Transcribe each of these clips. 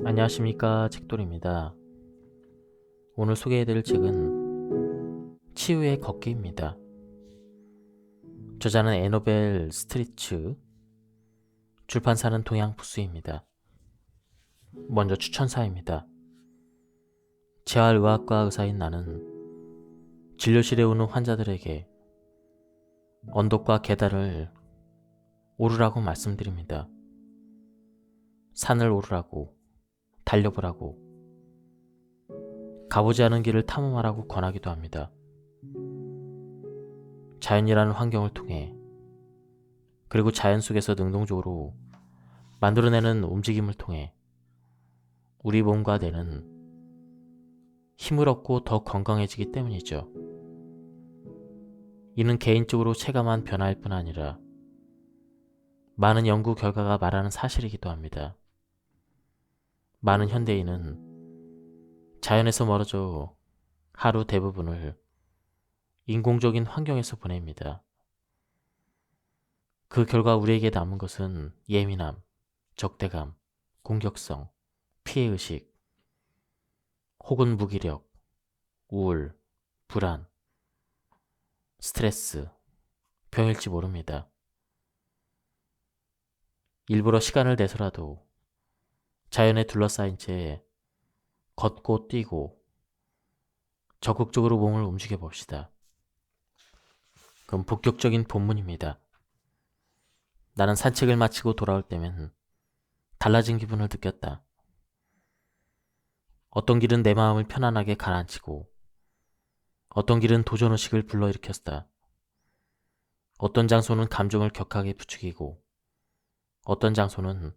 안녕하십니까, 책돌입니다. 오늘 소개해드릴 책은 치유의 걷기입니다. 저자는 에노벨 스트리츠, 출판사는 동양부스입니다. 먼저 추천사입니다. 재활의학과 의사인 나는 진료실에 오는 환자들에게 언덕과 계단을 오르라고 말씀드립니다. 산을 오르라고, 달려보라고, 가보지 않은 길을 탐험하라고 권하기도 합니다. 자연이라는 환경을 통해, 그리고 자연 속에서 능동적으로 만들어내는 움직임을 통해 우리 몸과 뇌는 힘을 얻고 더 건강해지기 때문이죠. 이는 개인적으로 체감한 변화일 뿐 아니라 많은 연구 결과가 말하는 사실이기도 합니다. 많은 현대인은 자연에서 멀어져 하루 대부분을 인공적인 환경에서 보냅니다. 그 결과 우리에게 남은 것은 예민함, 적대감, 공격성, 피해의식, 혹은 무기력, 우울, 불안, 스트레스, 병일지 모릅니다. 일부러 시간을 내서라도 자연에 둘러싸인 채 걷고 뛰고 적극적으로 몸을 움직여 봅시다. 그럼 본격적인 본문입니다. 나는 산책을 마치고 돌아올 때면 달라진 기분을 느꼈다. 어떤 길은 내 마음을 편안하게 가라앉히고 어떤 길은 도전의식을 불러일으켰다. 어떤 장소는 감정을 격하게 부추기고 어떤 장소는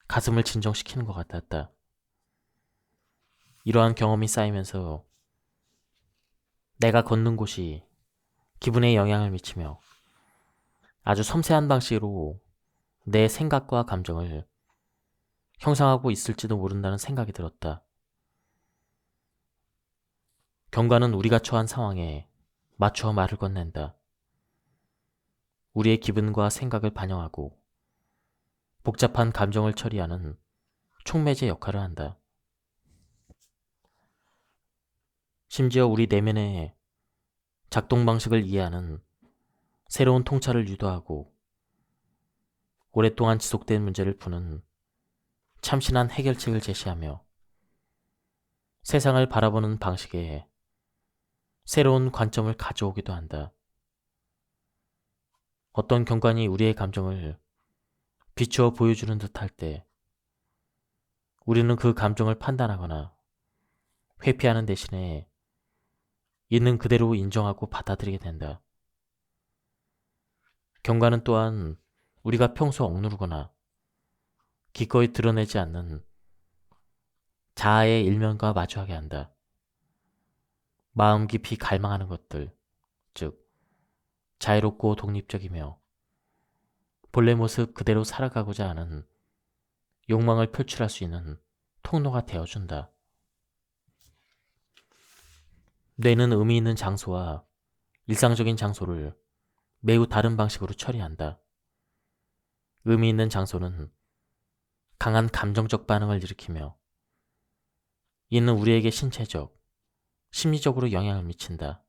가슴을 진정시키는 것 같았다. 이러한 경험이 쌓이면서 내가 걷는 곳이 기분에 영향을 미치며 아주 섬세한 방식으로 내 생각과 감정을 형성하고 있을지도 모른다는 생각이 들었다. 경관은 우리가 처한 상황에 맞추어 말을 건넨다. 우리의 기분과 생각을 반영하고 복잡한 감정을 처리하는 촉매제 역할을 한다. 심지어 우리 내면의 작동 방식을 이해하는 새로운 통찰을 유도하고 오랫동안 지속된 문제를 푸는 참신한 해결책을 제시하며 세상을 바라보는 방식에 새로운 관점을 가져오기도 한다. 어떤 경관이 우리의 감정을 비추어 보여주는 듯할 때 우리는 그 감정을 판단하거나 회피하는 대신에 있는 그대로 인정하고 받아들이게 된다. 경관은 또한 우리가 평소 억누르거나 기꺼이 드러내지 않는 자아의 일면과 마주하게 한다. 마음 깊이 갈망하는 것들, 즉 자유롭고 독립적이며 본래 모습 그대로 살아가고자 하는 욕망을 표출할 수 있는 통로가 되어준다. 뇌는 의미 있는 장소와 일상적인 장소를 매우 다른 방식으로 처리한다. 의미 있는 장소는 강한 감정적 반응을 일으키며 이는 우리에게 신체적, 심리적으로 영향을 미친다.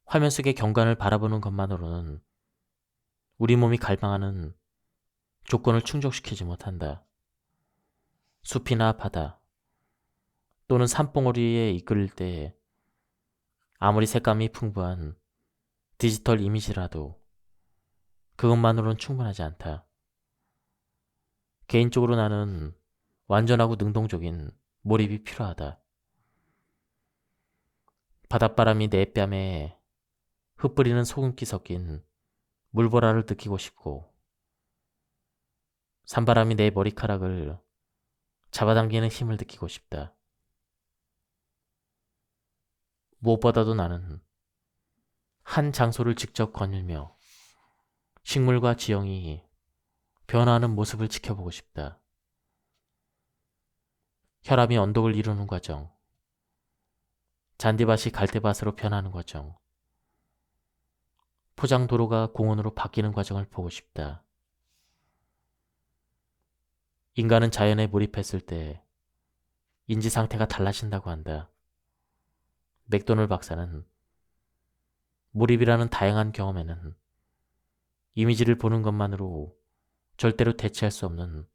화면 속의 경관을 바라보는 것만으로는 우리 몸이 갈망하는 조건을 충족시키지 못한다. 숲이나 바다 또는 산봉우리에 이끌릴 때 아무리 색감이 풍부한 디지털 이미지라도 그것만으로는 충분하지 않다. 개인적으로 나는 완전하고 능동적인 몰입이 필요하다. 바닷바람이 내 뺨에 흩뿌리는 소금기 섞인 물보라를 느끼고 싶고 산바람이 내 머리카락을 잡아당기는 힘을 느끼고 싶다. 무엇보다도 나는 한 장소를 직접 거닐며 식물과 지형이 변화하는 모습을 지켜보고 싶다. 혈압이 언덕을 이루는 과정, 잔디밭이 갈대밭으로 변하는 과정, 포장도로가 공원으로 바뀌는 과정을 보고 싶다. 인간은 자연에 몰입했을 때 인지 상태가 달라진다고 한다. 맥도널 박사는 몰입이라는 다양한 경험에는 이미지를 보는 것만으로 절대로 대체할 수 없는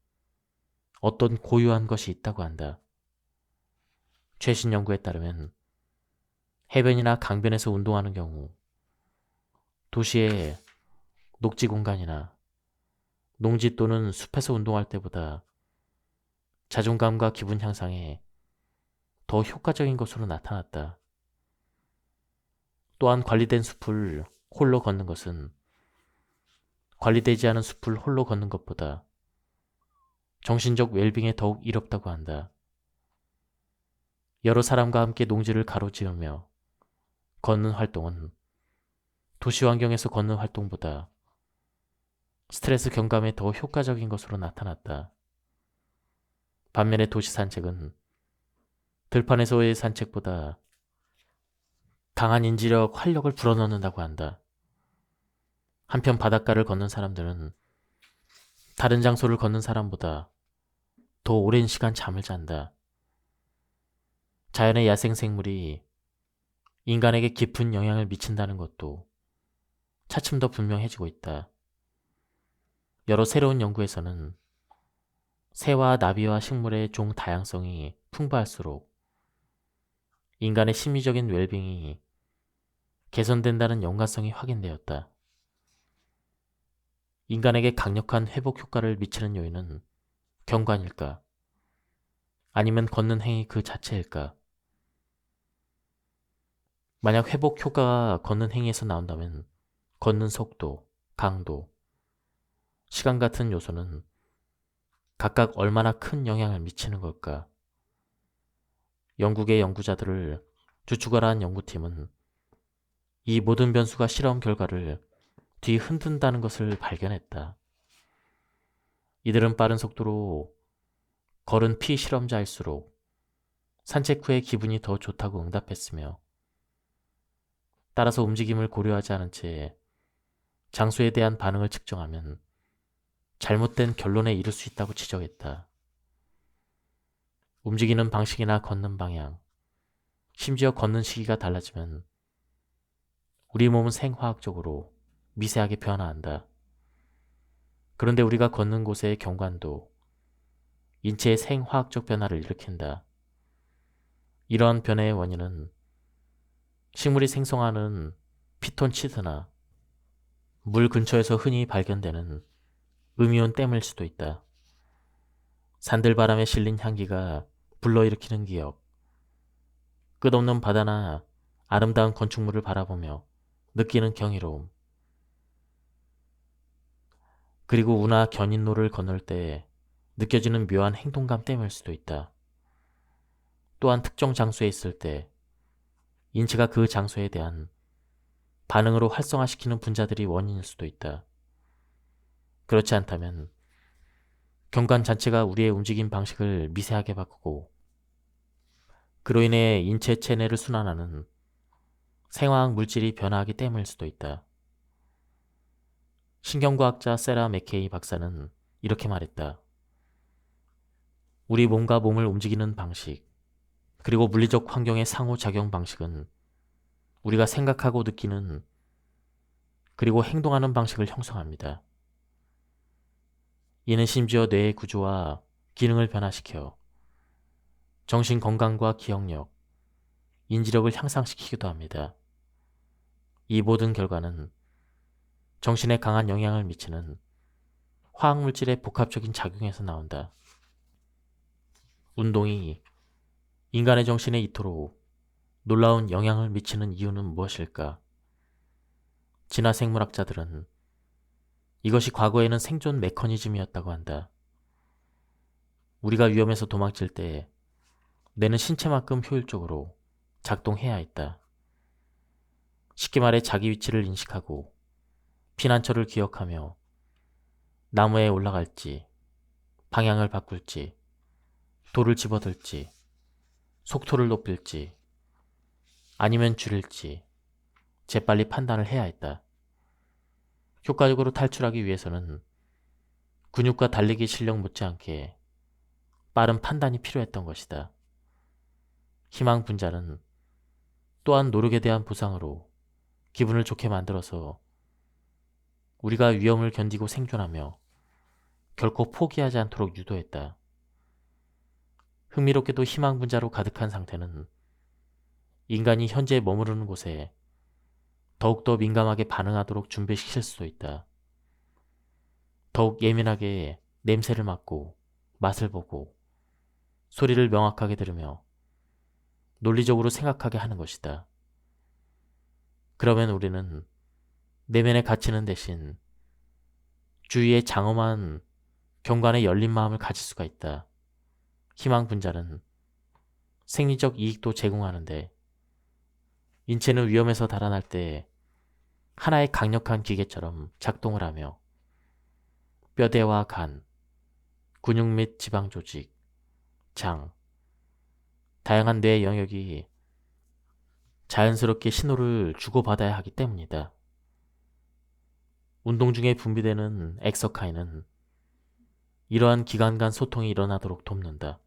어떤 고유한 것이 있다고 한다. 최신 연구에 따르면 해변이나 강변에서 운동하는 경우 도시의 녹지 공간이나 농지 또는 숲에서 운동할 때보다 자존감과 기분 향상에 더 효과적인 것으로 나타났다. 또한 관리된 숲을 홀로 걷는 것은 관리되지 않은 숲을 홀로 걷는 것보다 정신적 웰빙에 더욱 이롭다고 한다. 여러 사람과 함께 농지를 가로지르며 걷는 활동은 도시 환경에서 걷는 활동보다 스트레스 경감에 더 효과적인 것으로 나타났다. 반면에 도시 산책은 들판에서의 산책보다 강한 인지력, 활력을 불어넣는다고 한다. 한편 바닷가를 걷는 사람들은 다른 장소를 걷는 사람보다 더 오랜 시간 잠을 잔다. 자연의 야생생물이 인간에게 깊은 영향을 미친다는 것도 차츰 더 분명해지고 있다. 여러 새로운 연구에서는 새와 나비와 식물의 종 다양성이 풍부할수록 인간의 심리적인 웰빙이 개선된다는 연관성이 확인되었다. 인간에게 강력한 회복 효과를 미치는 요인은 경관일까? 아니면 걷는 행위 그 자체일까? 만약 회복 효과가 걷는 행위에서 나온다면 걷는 속도, 강도, 시간 같은 요소는 각각 얼마나 큰 영향을 미치는 걸까? 영국의 연구자들을 주축하라 한 연구팀은 이 모든 변수가 실험 결과를 뒤흔든다는 것을 발견했다. 이들은 빠른 속도로 걸은 피실험자일수록 산책 후에 기분이 더 좋다고 응답했으며 따라서 움직임을 고려하지 않은 채 장소에 대한 반응을 측정하면 잘못된 결론에 이를 수 있다고 지적했다. 움직이는 방식이나 걷는 방향, 심지어 걷는 시기가 달라지면 우리 몸은 생화학적으로 미세하게 변화한다. 그런데 우리가 걷는 곳의 경관도 인체의 생화학적 변화를 일으킨다. 이러한 변화의 원인은 식물이 생성하는 피톤치드나 물 근처에서 흔히 발견되는 음이온 댐일 수도 있다. 산들바람에 실린 향기가 불러일으키는 기억, 끝없는 바다나 아름다운 건축물을 바라보며 느끼는 경이로움, 그리고 운하 견인로를 건널 때 느껴지는 묘한 행동감 때문일 수도 있다. 또한 특정 장소에 있을 때 인체가 그 장소에 대한 반응으로 활성화시키는 분자들이 원인일 수도 있다. 그렇지 않다면 경관 자체가 우리의 움직임 방식을 미세하게 바꾸고 그로 인해 인체 체내를 순환하는 생화학 물질이 변화하기 때문일 수도 있다. 신경과학자 세라 맥케이 박사는 이렇게 말했다. 우리 몸과 몸을 움직이는 방식, 그리고 물리적 환경의 상호작용 방식은 우리가 생각하고 느끼는 그리고 행동하는 방식을 형성합니다. 이는 심지어 뇌의 구조와 기능을 변화시켜 정신 건강과 기억력, 인지력을 향상시키기도 합니다. 이 모든 결과는 정신에 강한 영향을 미치는 화학물질의 복합적인 작용에서 나온다. 운동이 인간의 정신에 이토록 놀라운 영향을 미치는 이유는 무엇일까? 진화생물학자들은 이것이 과거에는 생존 메커니즘이었다고 한다. 우리가 위험에서 도망칠 때 뇌는 신체만큼 효율적으로 작동해야 했다. 쉽게 말해 자기 위치를 인식하고 피난처를 기억하며 나무에 올라갈지, 방향을 바꿀지, 돌을 집어들지, 속도를 높일지, 아니면 줄일지 재빨리 판단을 해야 했다. 효과적으로 탈출하기 위해서는 근육과 달리기 실력 못지않게 빠른 판단이 필요했던 것이다. 희망 분자는 또한 노력에 대한 보상으로 기분을 좋게 만들어서 우리가 위험을 견디고 생존하며 결코 포기하지 않도록 유도했다. 흥미롭게도 희망 분자로 가득한 상태는 인간이 현재 머무르는 곳에 더욱더 민감하게 반응하도록 준비시킬 수도 있다. 더욱 예민하게 냄새를 맡고 맛을 보고 소리를 명확하게 들으며 논리적으로 생각하게 하는 것이다. 그러면 우리는 내면에 갇히는 대신 주위에 장엄한 경관에 열린 마음을 가질 수가 있다. 희망 분자는 생리적 이익도 제공하는데 인체는 위험에서 달아날 때 하나의 강력한 기계처럼 작동을 하며 뼈대와 간, 근육 및 지방 조직, 장, 다양한 뇌 영역이 자연스럽게 신호를 주고받아야 하기 때문이다. 운동 중에 분비되는 엑서카인은 이러한 기관 간 소통이 일어나도록 돕는다.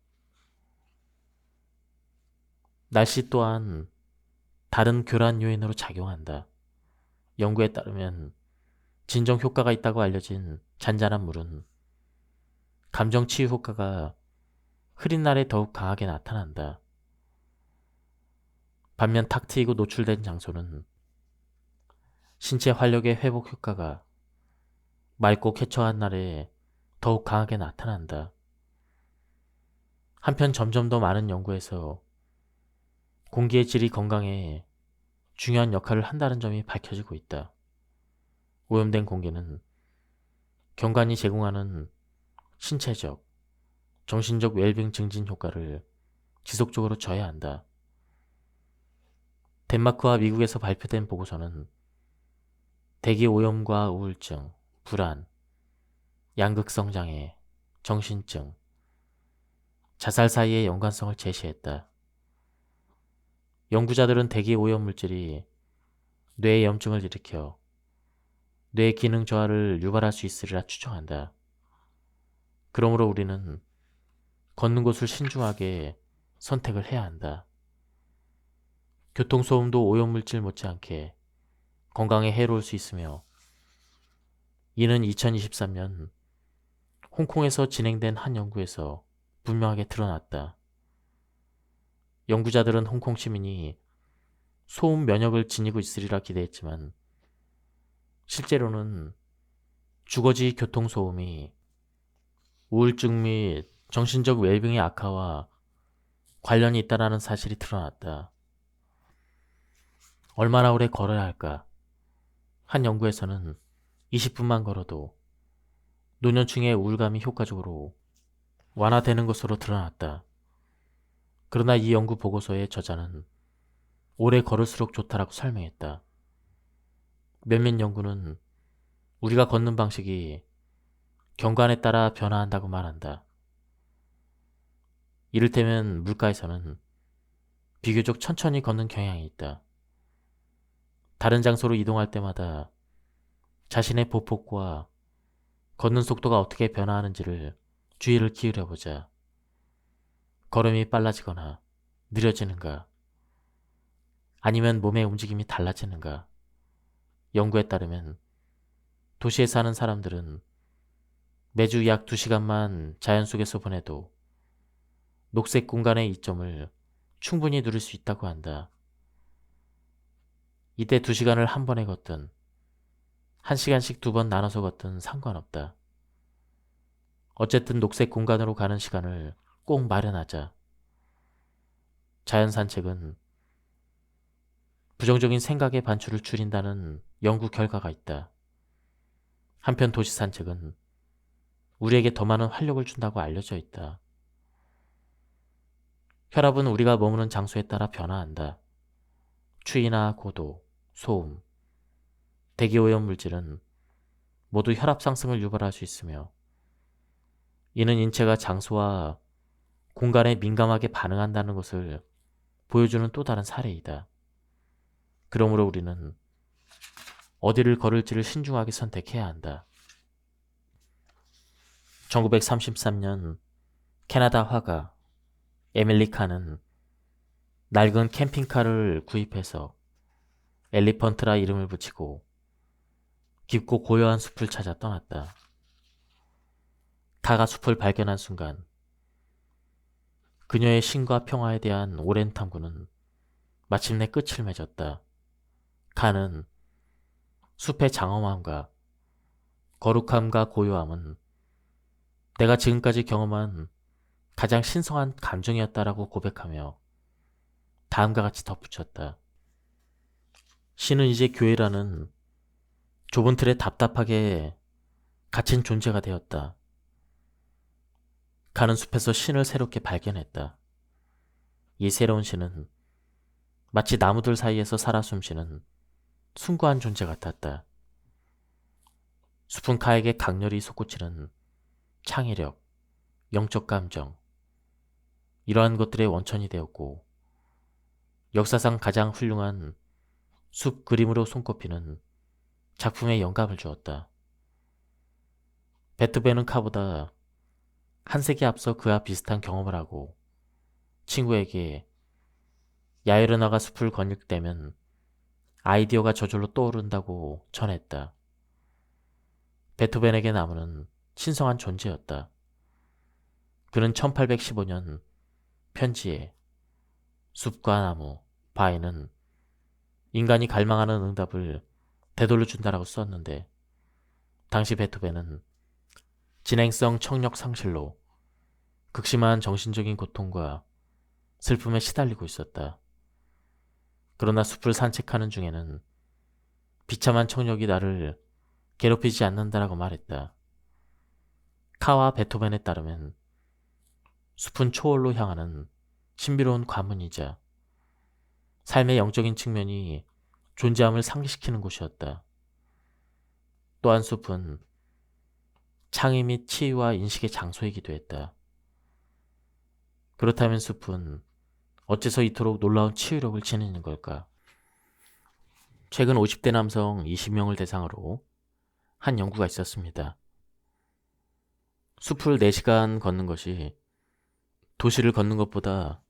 날씨 또한 다른 교란 요인으로 작용한다. 연구에 따르면 진정 효과가 있다고 알려진 잔잔한 물은 감정 치유 효과가 흐린 날에 더욱 강하게 나타난다. 반면 탁 트이고 노출된 장소는 신체 활력의 회복 효과가 맑고 쾌청한 날에 더욱 강하게 나타난다. 한편 점점 더 많은 연구에서 공기의 질이 건강에 중요한 역할을 한다는 점이 밝혀지고 있다. 오염된 공기는 경관이 제공하는 신체적, 정신적 웰빙 증진 효과를 지속적으로 줘야 한다. 덴마크와 미국에서 발표된 보고서는 대기 오염과 우울증, 불안, 양극성 장애, 정신증, 자살 사이의 연관성을 제시했다. 연구자들은 대기 오염 물질이 뇌에 염증을 일으켜 뇌 기능 저하를 유발할 수 있으리라 추정한다. 그러므로 우리는 걷는 곳을 신중하게 선택을 해야 한다. 교통소음도 오염물질 못지않게 건강에 해로울 수 있으며 이는 2023년 홍콩에서 진행된 한 연구에서 분명하게 드러났다. 연구자들은 홍콩 시민이 소음 면역을 지니고 있으리라 기대했지만 실제로는 주거지 교통소음이 우울증 및 정신적 웰빙의 악화와 관련이 있다는 사실이 드러났다. 얼마나 오래 걸어야 할까? 한 연구에서는 20분만 걸어도 노년층의 우울감이 효과적으로 완화되는 것으로 드러났다. 그러나 이 연구 보고서의 저자는 오래 걸을수록 좋다라고 설명했다. 몇몇 연구는 우리가 걷는 방식이 경관에 따라 변화한다고 말한다. 이를테면 물가에서는 비교적 천천히 걷는 경향이 있다. 다른 장소로 이동할 때마다 자신의 보폭과 걷는 속도가 어떻게 변화하는지를 주의를 기울여보자. 걸음이 빨라지거나 느려지는가? 아니면 몸의 움직임이 달라지는가? 연구에 따르면 도시에 사는 사람들은 매주 약 2시간만 자연 속에서 보내도 녹색 공간의 이점을 충분히 누릴 수 있다고 한다. 이때 2시간을 한 번에 걷든 1시간씩 2번 나눠서 걷든 상관없다. 어쨌든 녹색 공간으로 가는 시간을 꼭 마련하자. 자연 산책은 부정적인 생각의 반출을 줄인다는 연구 결과가 있다. 한편 도시 산책은 우리에게 더 많은 활력을 준다고 알려져 있다. 혈압은 우리가 머무는 장소에 따라 변화한다. 추위나 고도, 소음, 대기오염 물질은 모두 혈압 상승을 유발할 수 있으며 이는 인체가 장소와 공간에 민감하게 반응한다는 것을 보여주는 또 다른 사례이다. 그러므로 우리는 어디를 걸을지를 신중하게 선택해야 한다. 1933년 캐나다 화가 에밀리 칸은 낡은 캠핑카를 구입해서 엘리펀트라 이름을 붙이고 깊고 고요한 숲을 찾아 떠났다. 카가 숲을 발견한 순간 그녀의 신과 평화에 대한 오랜 탐구는 마침내 끝을 맺었다. 카는 숲의 장엄함과 거룩함과 고요함은 내가 지금까지 경험한 가장 신성한 감정이었다라고 고백하며 다음과 같이 덧붙였다. 신은 이제 교회라는 좁은 틀에 답답하게 갇힌 존재가 되었다. 가는 숲에서 신을 새롭게 발견했다. 이 새로운 신은 마치 나무들 사이에서 살아 숨쉬는 숭고한 존재 같았다. 숲은 카에게 강렬히 솟구치는 창의력, 영적 감정, 이러한 것들의 원천이 되었고 역사상 가장 훌륭한 숲 그림으로 손꼽히는 작품에 영감을 주었다. 베토벤은 카보다 한 세기 앞서 그와 비슷한 경험을 하고 친구에게 야외로 나가 숲을 거닐 때면 아이디어가 저절로 떠오른다고 전했다. 베토벤에게 나무는 신성한 존재였다. 그는 1815년 편지에 숲과 나무, 바위는 인간이 갈망하는 응답을 되돌려 준다라고 썼는데 당시 베토벤은 진행성 청력 상실로 극심한 정신적인 고통과 슬픔에 시달리고 있었다. 그러나 숲을 산책하는 중에는 비참한 청력이 나를 괴롭히지 않는다라고 말했다. 카와 베토벤에 따르면 숲은 초월로 향하는 신비로운 관문이자 삶의 영적인 측면이 존재함을 상기시키는 곳이었다. 또한 숲은 창의 및 치유와 인식의 장소이기도 했다. 그렇다면 숲은 어째서 이토록 놀라운 치유력을 지니는 걸까? 최근 50대 남성 20명을 대상으로 한 연구가 있었습니다. 숲을 4시간 걷는 것이 도시를 걷는 것보다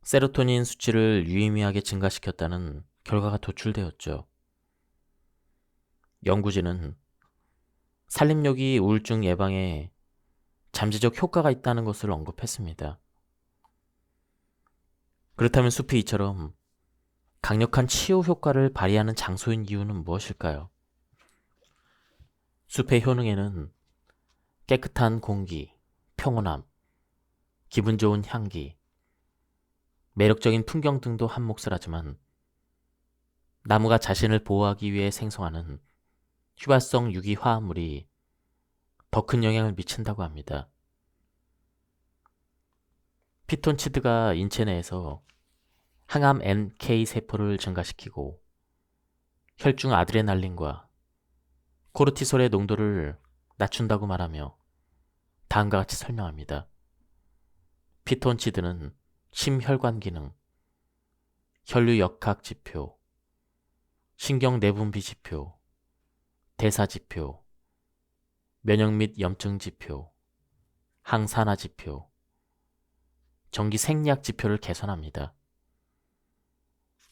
세로토닌 수치를 유의미하게 증가시켰다는 결과가 도출되었죠. 연구진은 산림욕이 우울증 예방에 잠재적 효과가 있다는 것을 언급했습니다. 그렇다면 숲이 이처럼 강력한 치유 효과를 발휘하는 장소인 이유는 무엇일까요? 숲의 효능에는 깨끗한 공기, 평온함, 기분 좋은 향기, 매력적인 풍경 등도 한 몫을 하지만 나무가 자신을 보호하기 위해 생성하는 휴발성 유기 화합물이 더 큰 영향을 미친다고 합니다. 피톤치드가 인체 내에서 항암 NK 세포를 증가시키고 혈중 아드레날린과 코르티솔의 농도를 낮춘다고 말하며 다음과 같이 설명합니다. 피톤치드는 심혈관 기능, 혈류 역학 지표, 신경 내분비 지표, 대사 지표, 면역 및 염증 지표, 항산화 지표, 전기 생리학 지표를 개선합니다.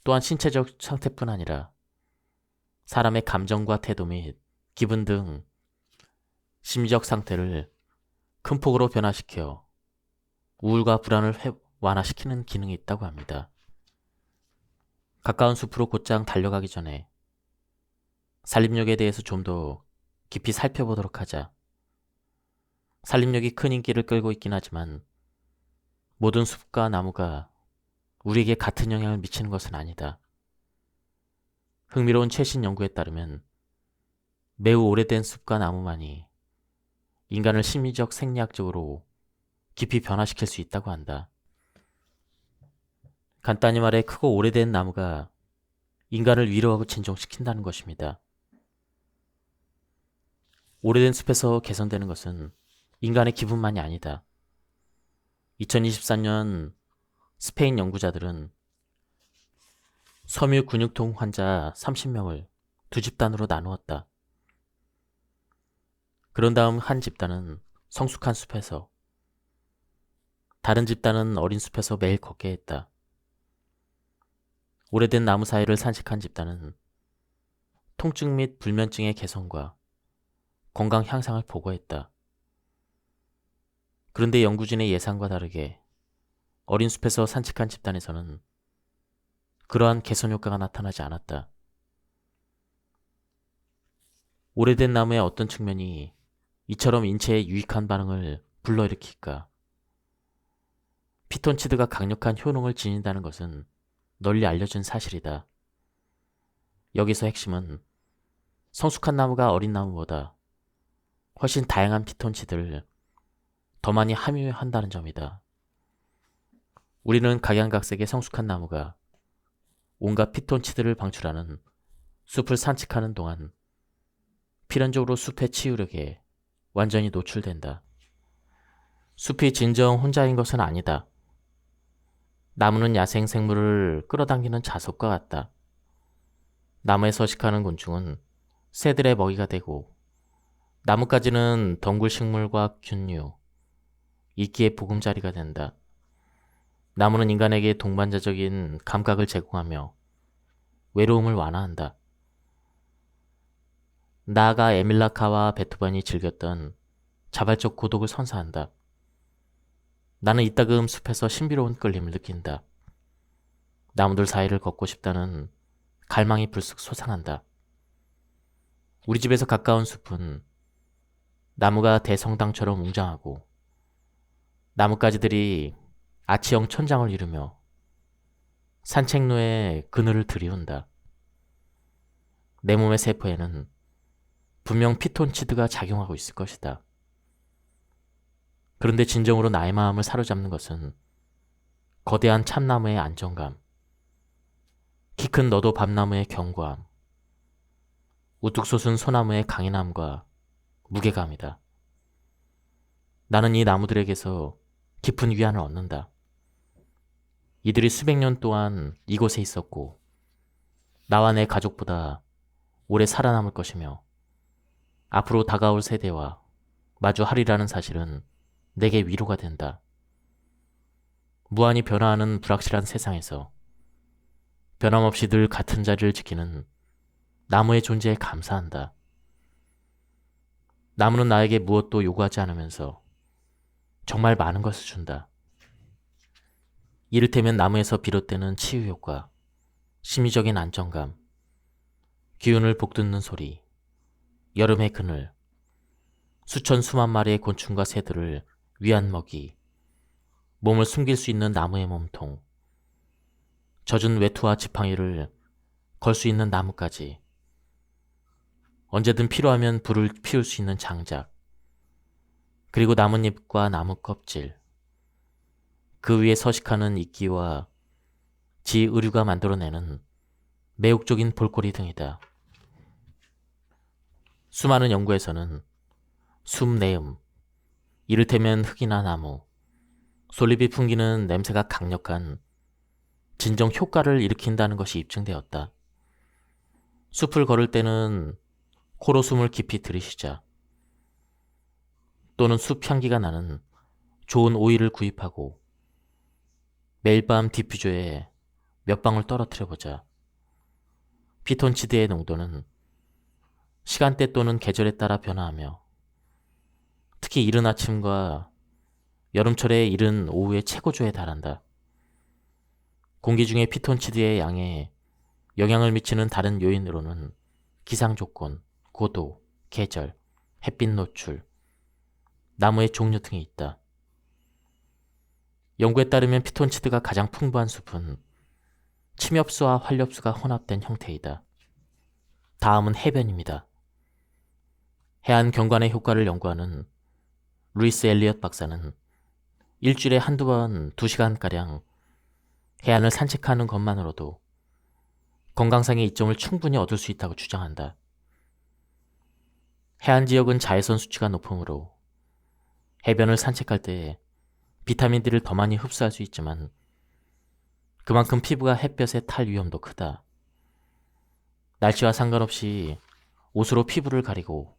또한 신체적 상태뿐 아니라 사람의 감정과 태도 및 기분 등 심리적 상태를 큰 폭으로 변화시켜 우울과 불안을 완화시키는 기능이 있다고 합니다. 가까운 숲으로 곧장 달려가기 전에 산림욕에 대해서 좀 더 깊이 살펴보도록 하자. 산림욕이 큰 인기를 끌고 있긴 하지만 모든 숲과 나무가 우리에게 같은 영향을 미치는 것은 아니다. 흥미로운 최신 연구에 따르면 매우 오래된 숲과 나무만이 인간을 심리적 생리학적으로 깊이 변화시킬 수 있다고 한다. 간단히 말해 크고 오래된 나무가 인간을 위로하고 진정시킨다는 것입니다. 오래된 숲에서 개선되는 것은 인간의 기분만이 아니다. 2023년 스페인 연구자들은 섬유 근육통 환자 30명을 두 집단으로 나누었다. 그런 다음 한 집단은 성숙한 숲에서 다른 집단은 어린 숲에서 매일 걷게 했다. 오래된 나무 사이를 산책한 집단은 통증 및 불면증의 개선과 건강 향상을 보고했다. 그런데 연구진의 예상과 다르게 어린 숲에서 산책한 집단에서는 그러한 개선 효과가 나타나지 않았다. 오래된 나무의 어떤 측면이 이처럼 인체에 유익한 반응을 불러일으킬까? 피톤치드가 강력한 효능을 지닌다는 것은 널리 알려진 사실이다. 여기서 핵심은 성숙한 나무가 어린 나무보다 훨씬 다양한 피톤치드를 더 많이 함유한다는 점이다. 우리는 각양각색의 성숙한 나무가 온갖 피톤치드를 방출하는 숲을 산책하는 동안 필연적으로 숲의 치유력에 완전히 노출된다. 숲이 진정 혼자인 것은 아니다. 나무는 야생 생물을 끌어당기는 자석과 같다. 나무에 서식하는 곤충은 새들의 먹이가 되고 나뭇가지는 덩굴 식물과 균류, 이끼의 보금자리가 된다. 나무는 인간에게 동반자적인 감각을 제공하며 외로움을 완화한다. 나아가 에밀라카와 베토벤이 즐겼던 자발적 고독을 선사한다. 나는 이따금 숲에서 신비로운 끌림을 느낀다. 나무들 사이를 걷고 싶다는 갈망이 불쑥 솟아난다. 우리 집에서 가까운 숲은 나무가 대성당처럼 웅장하고 나뭇가지들이 아치형 천장을 이루며 산책로에 그늘을 들이운다. 내 몸의 세포에는 분명 피톤치드가 작용하고 있을 것이다. 그런데 진정으로 나의 마음을 사로잡는 것은 거대한 참나무의 안정감, 키 큰 너도 밤나무의 견고함, 우뚝 솟은 소나무의 강인함과 무게감이다. 나는 이 나무들에게서 깊은 위안을 얻는다. 이들이 수백 년 동안 이곳에 있었고 나와 내 가족보다 오래 살아남을 것이며 앞으로 다가올 세대와 마주하리라는 사실은 내게 위로가 된다. 무한히 변화하는 불확실한 세상에서 변함없이 늘 같은 자리를 지키는 나무의 존재에 감사한다. 나무는 나에게 무엇도 요구하지 않으면서 정말 많은 것을 준다. 이를테면 나무에서 비롯되는 치유 효과, 심리적인 안정감, 기운을 복돋는 소리, 여름의 그늘, 수천 수만 마리의 곤충과 새들을 위한 먹이, 몸을 숨길 수 있는 나무의 몸통, 젖은 외투와 지팡이를 걸 수 있는 나뭇가지, 언제든 필요하면 불을 피울 수 있는 장작, 그리고 나뭇잎과 나무 껍질, 그 위에 서식하는 이끼와 지 의류가 만들어내는 매혹적인 볼거리 등이다. 수많은 연구에서는 숲내음, 이를테면 흙이나 나무, 솔잎이 풍기는 냄새가 강력한 진정 효과를 일으킨다는 것이 입증되었다. 숲을 걸을 때는 코로 숨을 깊이 들이쉬자. 또는 숲 향기가 나는 좋은 오일을 구입하고 매일 밤 디퓨저에 몇 방울 떨어뜨려보자. 피톤치드의 농도는 시간대 또는 계절에 따라 변화하며 특히 이른 아침과 여름철의 이른 오후의 최고조에 달한다. 공기 중의 피톤치드의 양에 영향을 미치는 다른 요인으로는 기상조건, 고도, 계절, 햇빛 노출, 나무의 종류 등이 있다. 연구에 따르면 피톤치드가 가장 풍부한 숲은 침엽수와 활엽수가 혼합된 형태이다. 다음은 해변입니다. 해안 경관의 효과를 연구하는 루이스 엘리엇 박사는 일주일에 한두 번 2시간가량 해안을 산책하는 것만으로도 건강상의 이점을 충분히 얻을 수 있다고 주장한다. 해안 지역은 자외선 수치가 높으므로 해변을 산책할 때 비타민 D를 더 많이 흡수할 수 있지만 그만큼 피부가 햇볕에 탈 위험도 크다. 날씨와 상관없이 옷으로 피부를 가리고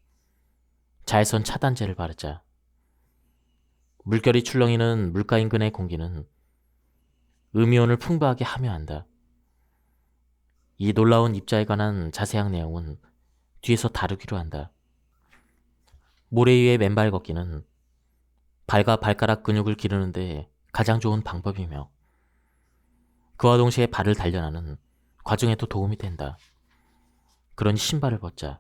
자외선 차단제를 바르자. 물결이 출렁이는 물가 인근의 공기는 음이온을 풍부하게 함유한다. 이 놀라운 입자에 관한 자세한 내용은 뒤에서 다루기로 한다. 모래 위의 맨발 걷기는 발과 발가락 근육을 기르는데 가장 좋은 방법이며 그와 동시에 발을 단련하는 과정에도 도움이 된다. 그러니 신발을 벗자.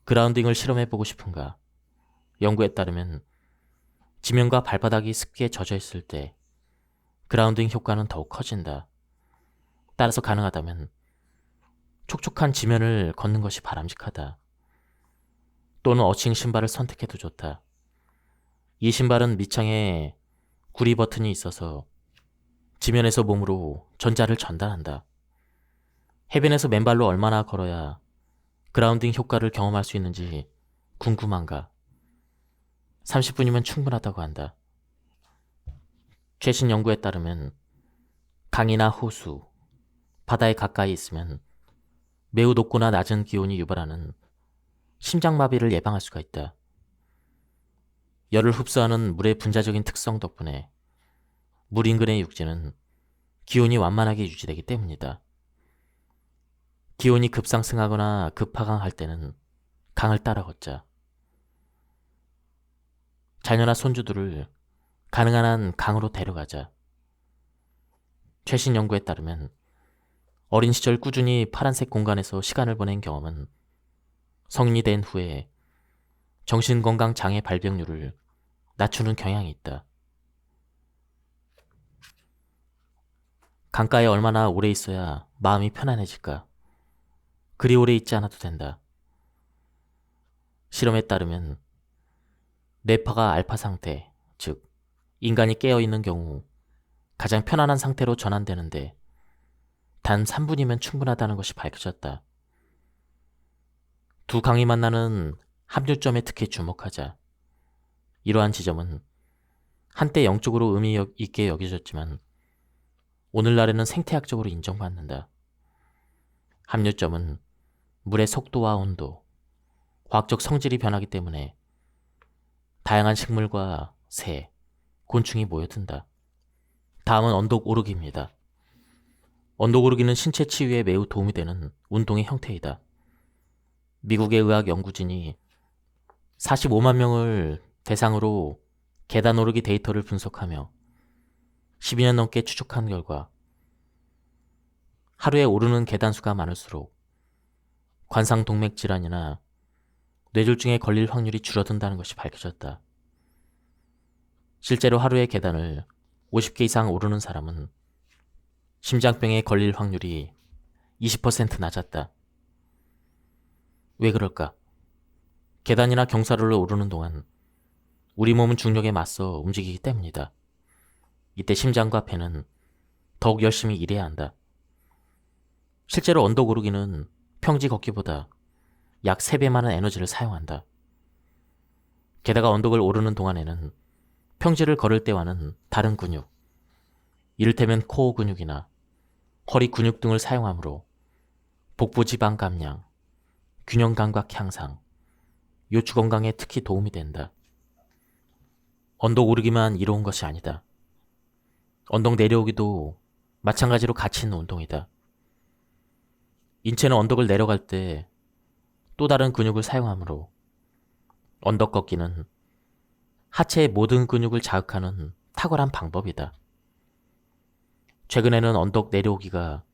그라운딩을 실험해보고 싶은가? 연구에 따르면 지면과 발바닥이 습기에 젖어 있을 때 그라운딩 효과는 더욱 커진다. 따라서 가능하다면 촉촉한 지면을 걷는 것이 바람직하다. 또는 어칭 신발을 선택해도 좋다. 이 신발은 밑창에 구리 버튼이 있어서 지면에서 몸으로 전자를 전달한다. 해변에서 맨발로 얼마나 걸어야 그라운딩 효과를 경험할 수 있는지 궁금한가? 30분이면 충분하다고 한다. 최신 연구에 따르면 강이나 호수, 바다에 가까이 있으면 매우 높거나 낮은 기온이 유발하는 심장마비를 예방할 수가 있다. 열을 흡수하는 물의 분자적인 특성 덕분에 물 인근의 육지는 기온이 완만하게 유지되기 때문이다. 기온이 급상승하거나 급하강할 때는 강을 따라 걷자. 자녀나 손주들을 가능한 한 강으로 데려가자. 최신 연구에 따르면 어린 시절 꾸준히 파란색 공간에서 시간을 보낸 경험은 성인이 된 후에 정신건강 장애 발병률을 낮추는 경향이 있다. 강가에 얼마나 오래 있어야 마음이 편안해질까? 그리 오래 있지 않아도 된다. 실험에 따르면 뇌파가 알파 상태, 즉 인간이 깨어있는 경우 가장 편안한 상태로 전환되는데 단 3분이면 충분하다는 것이 밝혀졌다. 두 강이 만나는 합류점에 특히 주목하자. 이러한 지점은 한때 영적으로 의미 있게 여겨졌지만 오늘날에는 생태학적으로 인정받는다. 합류점은 물의 속도와 온도, 과학적 성질이 변하기 때문에 다양한 식물과 새, 곤충이 모여든다. 다음은 언덕 오르기입니다. 언덕 오르기는 신체 치유에 매우 도움이 되는 운동의 형태이다. 미국의 의학 연구진이 45만 명을 대상으로 계단 오르기 데이터를 분석하며 12년 넘게 추적한 결과 하루에 오르는 계단 수가 많을수록 관상동맥 질환이나 뇌졸중에 걸릴 확률이 줄어든다는 것이 밝혀졌다. 실제로 하루에 계단을 50개 이상 오르는 사람은 심장병에 걸릴 확률이 20% 낮았다. 왜 그럴까? 계단이나 경사로를 오르는 동안 우리 몸은 중력에 맞서 움직이기 때문이다. 이때 심장과 폐는 더욱 열심히 일해야 한다. 실제로 언덕 오르기는 평지 걷기보다 약 3배 많은 에너지를 사용한다. 게다가 언덕을 오르는 동안에는 평지를 걸을 때와는 다른 근육, 이를테면 코어 근육이나 허리 근육 등을 사용하므로 복부 지방 감량, 균형 감각 향상, 요추 건강에 특히 도움이 된다. 언덕 오르기만 이로운 것이 아니다. 언덕 내려오기도 마찬가지로 가치 있는 운동이다. 인체는 언덕을 내려갈 때 또 다른 근육을 사용하므로 언덕 걷기는 하체의 모든 근육을 자극하는 탁월한 방법이다. 최근에는 언덕 내려오기가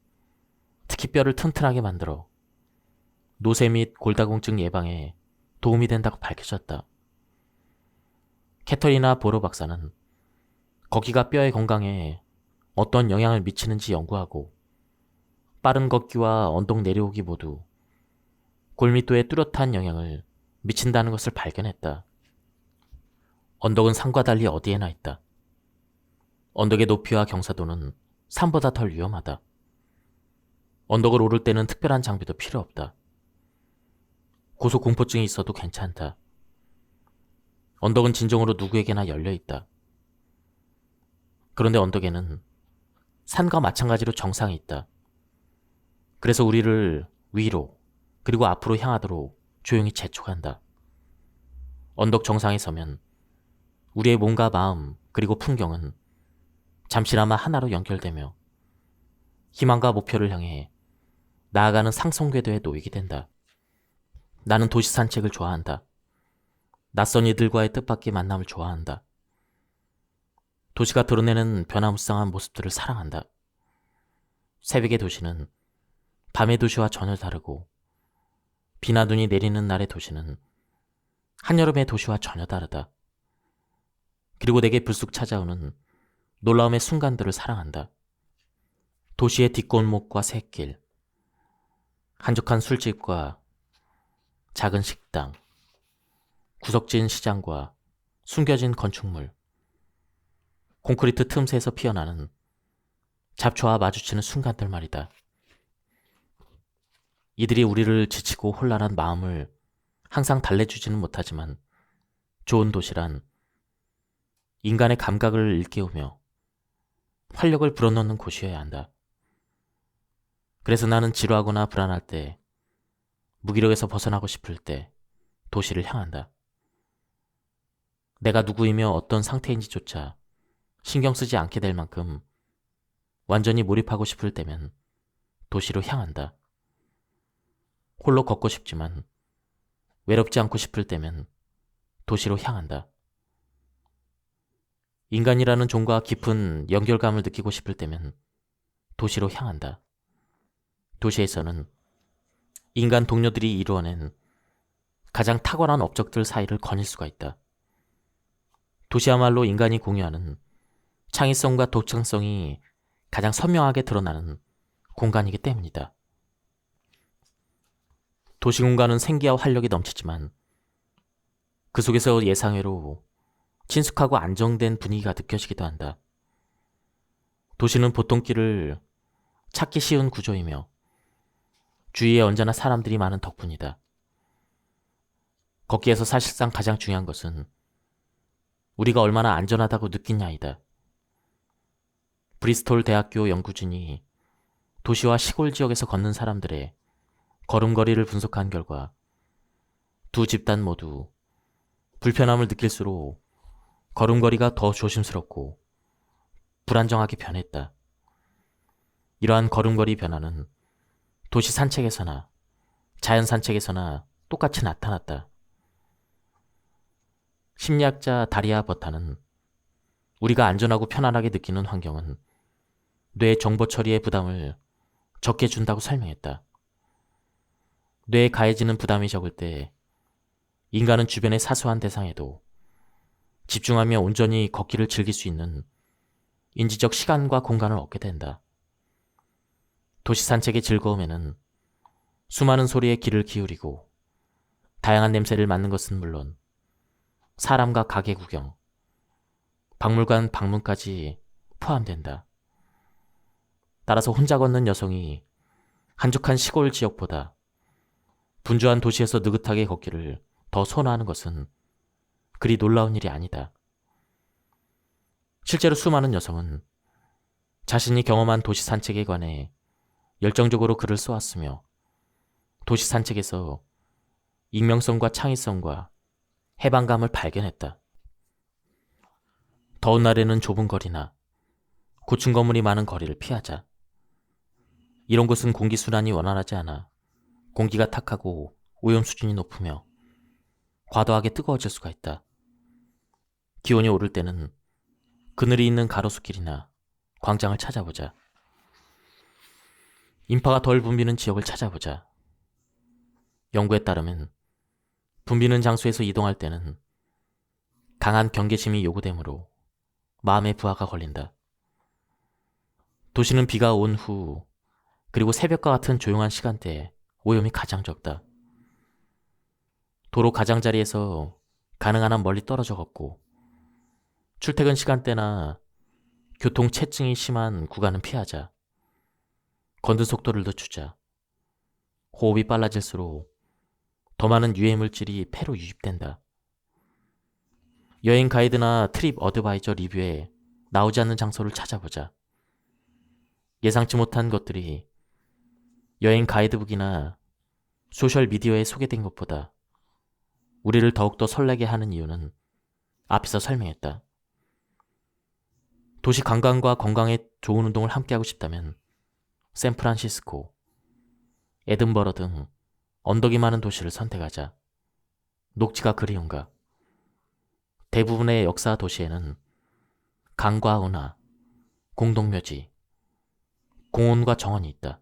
특히 뼈를 튼튼하게 만들어 노쇠 및 골다공증 예방에 도움이 된다고 밝혀졌다. 캐터리나 보로 박사는 걷기가 뼈의 건강에 어떤 영향을 미치는지 연구하고 빠른 걷기와 언덕 내려오기 모두 골밀도에 뚜렷한 영향을 미친다는 것을 발견했다. 언덕은 산과 달리 어디에나 있다. 언덕의 높이와 경사도는 산보다 덜 위험하다. 언덕을 오를 때는 특별한 장비도 필요 없다. 고소공포증이 있어도 괜찮다. 언덕은 진정으로 누구에게나 열려있다. 그런데 언덕에는 산과 마찬가지로 정상이 있다. 그래서 우리를 위로 그리고 앞으로 향하도록 조용히 재촉한다. 언덕 정상에 서면 우리의 몸과 마음 그리고 풍경은 잠시나마 하나로 연결되며 희망과 목표를 향해 나아가는 상승궤도에 놓이게 된다. 나는 도시 산책을 좋아한다. 낯선 이들과의 뜻밖의 만남을 좋아한다. 도시가 드러내는 변화무쌍한 모습들을 사랑한다. 새벽의 도시는 밤의 도시와 전혀 다르고 비나 눈이 내리는 날의 도시는 한여름의 도시와 전혀 다르다. 그리고 내게 불쑥 찾아오는 놀라움의 순간들을 사랑한다. 도시의 뒷골목과 새길, 한적한 술집과 작은 식당, 구석진 시장과 숨겨진 건축물, 콘크리트 틈새에서 피어나는 잡초와 마주치는 순간들 말이다. 이들이 우리를 지치고 혼란한 마음을 항상 달래주지는 못하지만 좋은 도시란 인간의 감각을 일깨우며 활력을 불어넣는 곳이어야 한다. 그래서 나는 지루하거나 불안할 때, 무기력에서 벗어나고 싶을 때 도시를 향한다. 내가 누구이며 어떤 상태인지조차 신경 쓰지 않게 될 만큼 완전히 몰입하고 싶을 때면 도시로 향한다. 홀로 걷고 싶지만 외롭지 않고 싶을 때면 도시로 향한다. 인간이라는 종과 깊은 연결감을 느끼고 싶을 때면 도시로 향한다. 도시에서는 인간 동료들이 이루어낸 가장 탁월한 업적들 사이를 거닐 수가 있다. 도시야말로 인간이 공유하는 창의성과 독창성이 가장 선명하게 드러나는 공간이기 때문이다. 도시 공간은 생기와 활력이 넘치지만 그 속에서 예상외로 친숙하고 안정된 분위기가 느껴지기도 한다. 도시는 보통 길을 찾기 쉬운 구조이며 주위에 언제나 사람들이 많은 덕분이다. 걷기에서 사실상 가장 중요한 것은 우리가 얼마나 안전하다고 느끼냐이다. 브리스톨 대학교 연구진이 도시와 시골 지역에서 걷는 사람들의 걸음걸이를 분석한 결과 두 집단 모두 불편함을 느낄수록 걸음걸이가 더 조심스럽고 불안정하게 변했다. 이러한 걸음걸이 변화는 도시 산책에서나 자연 산책에서나 똑같이 나타났다. 심리학자 다리아 버타는 우리가 안전하고 편안하게 느끼는 환경은 뇌 정보 처리의 부담을 적게 준다고 설명했다. 뇌에 가해지는 부담이 적을 때 인간은 주변의 사소한 대상에도 집중하며 온전히 걷기를 즐길 수 있는 인지적 시간과 공간을 얻게 된다. 도시 산책의 즐거움에는 수많은 소리에 귀를 기울이고 다양한 냄새를 맡는 것은 물론 사람과 가게 구경, 박물관 방문까지 포함된다. 따라서 혼자 걷는 여성이 한적한 시골 지역보다 분주한 도시에서 느긋하게 걷기를 더 선호하는 것은 그리 놀라운 일이 아니다. 실제로 수많은 여성은 자신이 경험한 도시 산책에 관해 열정적으로 글을 써왔으며 도시 산책에서 익명성과 창의성과 해방감을 발견했다. 더운 날에는 좁은 거리나 고층 건물이 많은 거리를 피하자. 이런 곳은 공기순환이 원활하지 않아 공기가 탁하고 오염 수준이 높으며 과도하게 뜨거워질 수가 있다. 기온이 오를 때는 그늘이 있는 가로수길이나 광장을 찾아보자. 인파가 덜 붐비는 지역을 찾아보자. 연구에 따르면 붐비는 장소에서 이동할 때는 강한 경계심이 요구되므로 마음의 부하가 걸린다. 도시는 비가 온 후 그리고 새벽과 같은 조용한 시간대에 오염이 가장 적다. 도로 가장자리에서 가능한 한 멀리 떨어져 걷고 출퇴근 시간대나 교통체증이 심한 구간은 피하자. 걷는 속도를 늦추자. 호흡이 빨라질수록 더 많은 유해물질이 폐로 유입된다. 여행 가이드나 트립 어드바이저 리뷰에 나오지 않는 장소를 찾아보자. 예상치 못한 것들이 여행 가이드북이나 소셜미디어에 소개된 것보다 우리를 더욱더 설레게 하는 이유는 앞에서 설명했다. 도시 관광과 건강에 좋은 운동을 함께하고 싶다면 샌프란시스코, 에든버러 등 언덕이 많은 도시를 선택하자. 녹지가 그리운가? 대부분의 역사 도시에는 강과 운하, 공동묘지, 공원과 정원이 있다.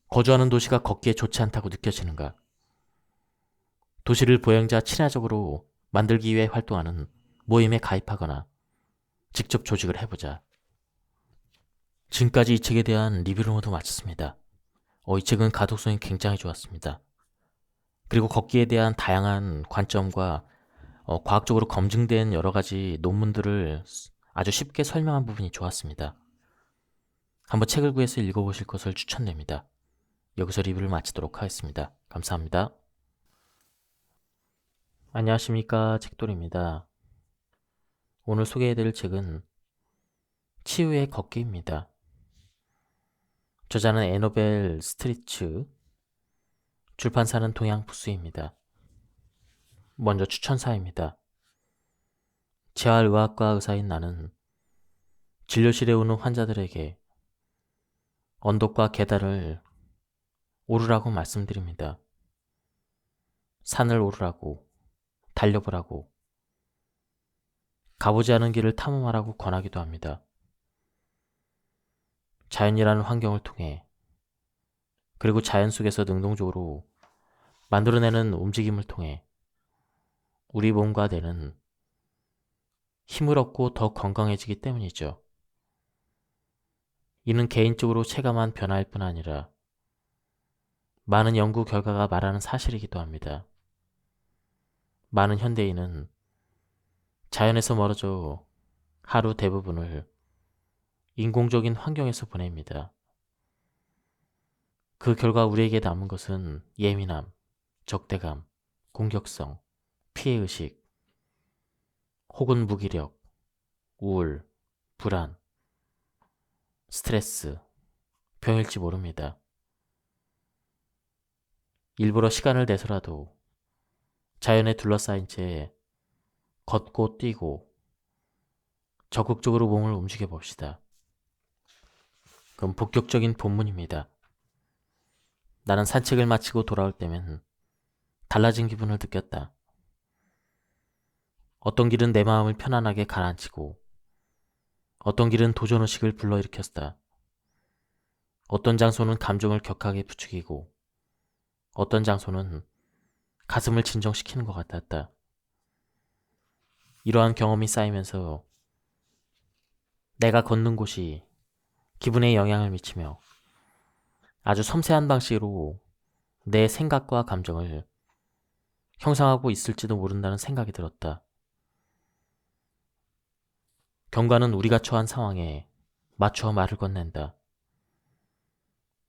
거주하는 도시가 걷기에 좋지 않다고 느껴지는가? 도시를 보행자 친화적으로 만들기 위해 활동하는 모임에 가입하거나 직접 조직을 해보자. 지금까지 이 책에 대한 리뷰를 모두 마쳤습니다. 이 책은 가독성이 굉장히 좋았습니다. 그리고 걷기에 대한 다양한 관점과 과학적으로 검증된 여러 가지 논문들을 아주 쉽게 설명한 부분이 좋았습니다. 한번 책을 구해서 읽어보실 것을 추천드립니다. 여기서 리뷰를 마치도록 하겠습니다. 감사합니다. 안녕하십니까, 책돌입니다. 오늘 소개해드릴 책은 치유의 걷기입니다. 저자는 에노벨 스트리츠, 출판사는 동양북수입니다. 먼저 추천사입니다. 재활의학과 의사인 나는 진료실에 오는 환자들에게 언덕과 계단을 오르라고 말씀드립니다. 산을 오르라고, 달려보라고, 가보지 않은 길을 탐험하라고 권하기도 합니다. 자연이라는 환경을 통해, 그리고 자연 속에서 능동적으로 만들어내는 움직임을 통해 우리 몸과 뇌는 힘을 얻고 더 건강해지기 때문이죠. 이는 개인적으로 체감한 변화일 뿐 아니라 많은 연구 결과가 말하는 사실이기도 합니다. 많은 현대인은 자연에서 멀어져 하루 대부분을 인공적인 환경에서 보냅니다. 그 결과 우리에게 남은 것은 예민함, 적대감, 공격성, 피해의식, 혹은 무기력, 우울, 불안, 스트레스, 병일지 모릅니다. 일부러 시간을 내서라도 자연에 둘러싸인 채 걷고 뛰고 적극적으로 몸을 움직여 봅시다. 그럼 본격적인 본문입니다. 나는 산책을 마치고 돌아올 때면 달라진 기분을 느꼈다. 어떤 길은 내 마음을 편안하게 가라앉히고 어떤 길은 도전의식을 불러일으켰다. 어떤 장소는 감정을 격하게 부추기고 어떤 장소는 가슴을 진정시키는 것 같았다. 이러한 경험이 쌓이면서 내가 걷는 곳이 기분에 영향을 미치며 아주 섬세한 방식으로 내 생각과 감정을 형성하고 있을지도 모른다는 생각이 들었다. 경과는 우리가 처한 상황에 맞추어 말을 건넨다.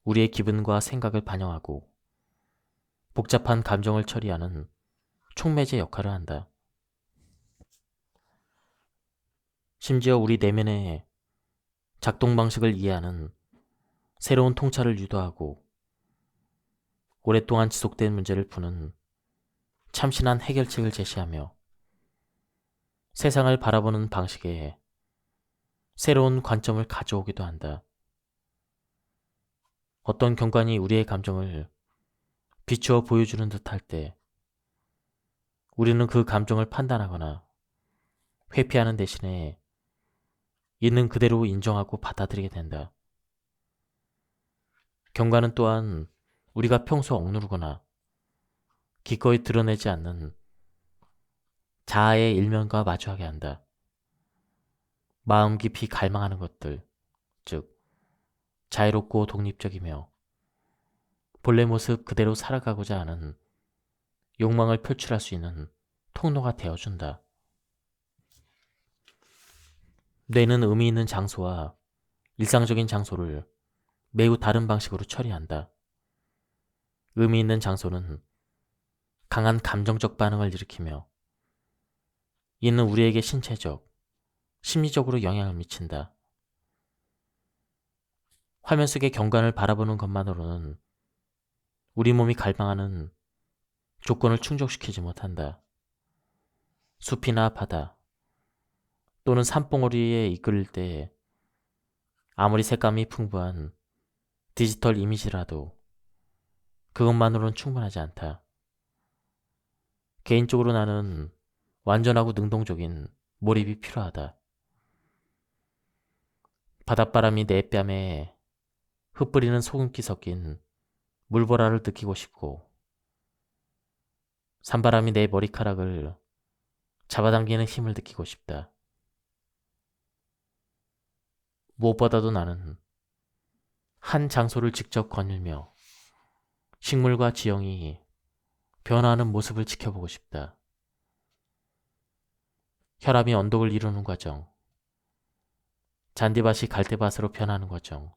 우리의 기분과 생각을 반영하고 복잡한 감정을 처리하는 촉매제 역할을 한다. 심지어 우리 내면의 작동 방식을 이해하는 새로운 통찰을 유도하고 오랫동안 지속된 문제를 푸는 참신한 해결책을 제시하며 세상을 바라보는 방식에 새로운 관점을 가져오기도 한다. 어떤 경관이 우리의 감정을 비추어 보여주는 듯 할 때 우리는 그 감정을 판단하거나 회피하는 대신에 있는 그대로 인정하고 받아들이게 된다. 경관은 또한 우리가 평소 억누르거나 기꺼이 드러내지 않는 자아의 일면과 마주하게 한다. 마음 깊이 갈망하는 것들, 즉 자유롭고 독립적이며 본래 모습 그대로 살아가고자 하는 욕망을 표출할 수 있는 통로가 되어준다. 뇌는 의미 있는 장소와 일상적인 장소를 매우 다른 방식으로 처리한다. 의미 있는 장소는 강한 감정적 반응을 일으키며 이는 우리에게 신체적, 심리적으로 영향을 미친다. 화면 속의 경관을 바라보는 것만으로는 우리 몸이 갈망하는 조건을 충족시키지 못한다. 숲이나 바다 또는 산봉우리에 이끌릴 때 아무리 색감이 풍부한 디지털 이미지라도 그것만으로는 충분하지 않다. 개인적으로 나는 완전하고 능동적인 몰입이 필요하다. 바닷바람이 내 뺨에 흩뿌리는 소금기 섞인 물보라를 느끼고 싶고, 산바람이 내 머리카락을 잡아당기는 힘을 느끼고 싶다. 무엇보다도 나는 한 장소를 직접 거닐며 식물과 지형이 변화하는 모습을 지켜보고 싶다. 혈압이 언덕을 이루는 과정, 잔디밭이 갈대밭으로 변하는 과정,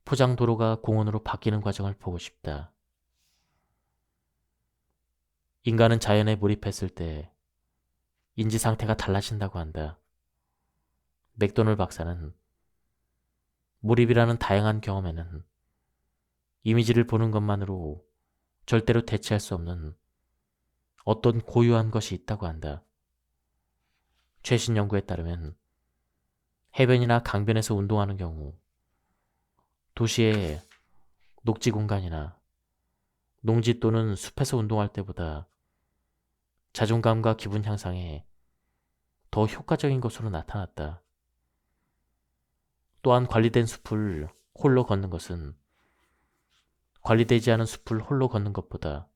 포장도로가 공원으로 바뀌는 과정을 보고 싶다. 인간은 자연에 몰입했을 때 인지 상태가 달라진다고 한다. 맥도널 박사는 몰입이라는 다양한 경험에는 이미지를 보는 것만으로 절대로 대체할 수 없는 어떤 고유한 것이 있다고 한다. 최신 연구에 따르면 해변이나 강변에서 운동하는 경우 도시의 녹지 공간이나 농지 또는 숲에서 운동할 때보다 자존감과 기분 향상에 더 효과적인 것으로 나타났다. 또한 관리된 숲을 홀로 걷는 것은 관리되지 않은 숲을 홀로 걷는 것보다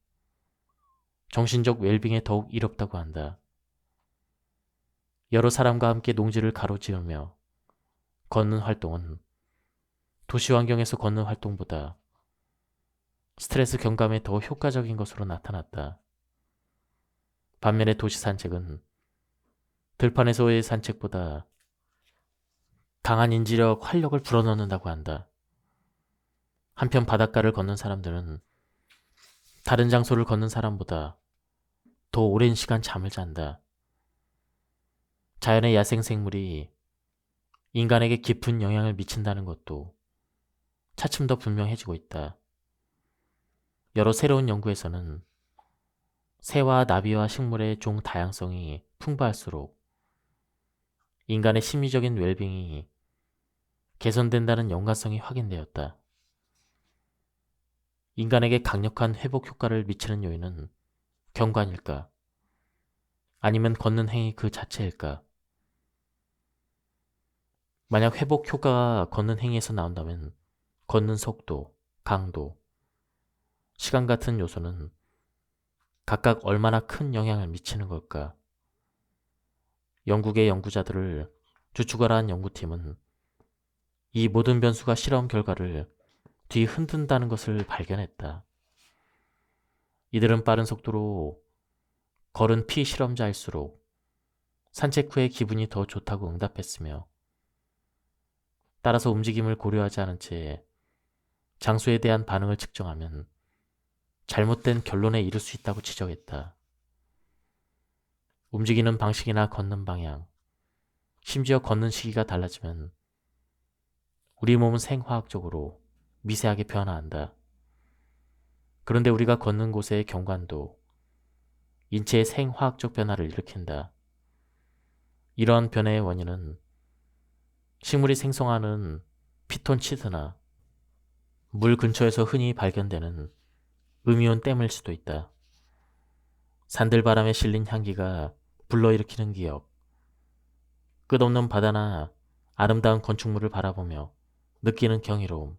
정신적 웰빙에 더욱 이롭다고 한다. 여러 사람과 함께 농지를 가로지으며 걷는 활동은 도시 환경에서 걷는 활동보다 스트레스 경감에 더 효과적인 것으로 나타났다. 반면에 도시 산책은 들판에서의 산책보다 강한 인지력, 활력을 불어넣는다고 한다. 한편 바닷가를 걷는 사람들은 다른 장소를 걷는 사람보다 더 오랜 시간 잠을 잔다. 자연의 야생생물이 인간에게 깊은 영향을 미친다는 것도 차츰 더 분명해지고 있다. 여러 새로운 연구에서는 새와 나비와 식물의 종 다양성이 풍부할수록 인간의 심리적인 웰빙이 개선된다는 연관성이 확인되었다. 인간에게 강력한 회복 효과를 미치는 요인은 경관일까? 아니면 걷는 행위 그 자체일까? 만약 회복 효과가 걷는 행위에서 나온다면 걷는 속도, 강도, 시간 같은 요소는 각각 얼마나 큰 영향을 미치는 걸까? 영국의 연구자들을 주축하라 한 연구팀은 이 모든 변수가 실험 결과를 뒤흔든다는 것을 발견했다. 이들은 빠른 속도로 걸은 피실험자일수록 산책 후에 기분이 더 좋다고 응답했으며, 따라서 움직임을 고려하지 않은 채 장소에 대한 반응을 측정하면 잘못된 결론에 이를 수 있다고 지적했다. 움직이는 방식이나 걷는 방향, 심지어 걷는 시기가 달라지면 우리 몸은 생화학적으로 미세하게 변화한다. 그런데 우리가 걷는 곳의 경관도 인체의 생화학적 변화를 일으킨다. 이러한 변화의 원인은 식물이 생성하는 피톤치드나 물 근처에서 흔히 발견되는 음이온 댐일 수도 있다. 산들바람에 실린 향기가 불러일으키는 기억, 끝없는 바다나 아름다운 건축물을 바라보며 느끼는 경이로움,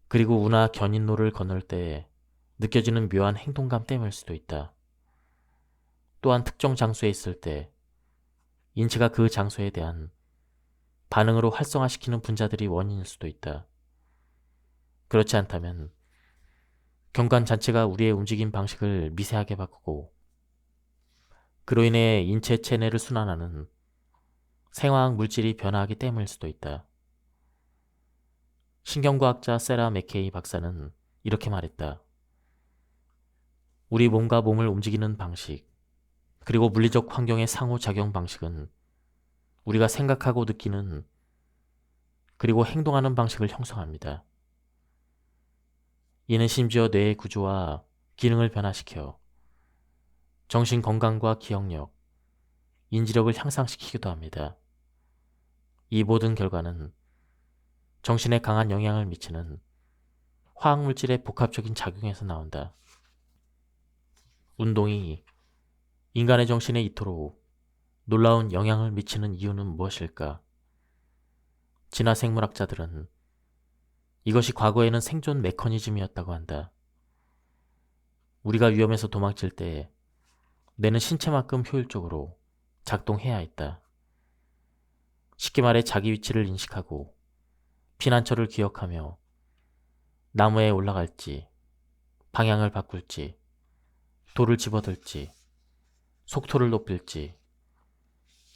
그리고 우나 견인로를 건널 때 느껴지는 묘한 행동감 때문일 수도 있다. 또한 특정 장소에 있을 때 인체가 그 장소에 대한 반응으로 활성화시키는 분자들이 원인일 수도 있다. 그렇지 않다면 경관 자체가 우리의 움직임 방식을 미세하게 바꾸고 그로 인해 인체 체내를 순환하는 생화학 물질이 변화하기 때문일 수도 있다. 신경과학자 세라 맥케이 박사는 이렇게 말했다. 우리 몸과 몸을 움직이는 방식, 그리고 물리적 환경의 상호작용 방식은 우리가 생각하고 느끼는 그리고 행동하는 방식을 형성합니다. 이는 심지어 뇌의 구조와 기능을 변화시켜 정신 건강과 기억력, 인지력을 향상시키기도 합니다. 이 모든 결과는 정신에 강한 영향을 미치는 화학물질의 복합적인 작용에서 나온다. 운동이 인간의 정신에 이토록 놀라운 영향을 미치는 이유는 무엇일까? 진화 생물학자들은 이것이 과거에는 생존 메커니즘이었다고 한다. 우리가 위험에서 도망칠 때 뇌는 신체만큼 효율적으로 작동해야 했다. 쉽게 말해 자기 위치를 인식하고 피난처를 기억하며 나무에 올라갈지, 방향을 바꿀지, 돌을 집어들지, 속도를 높일지,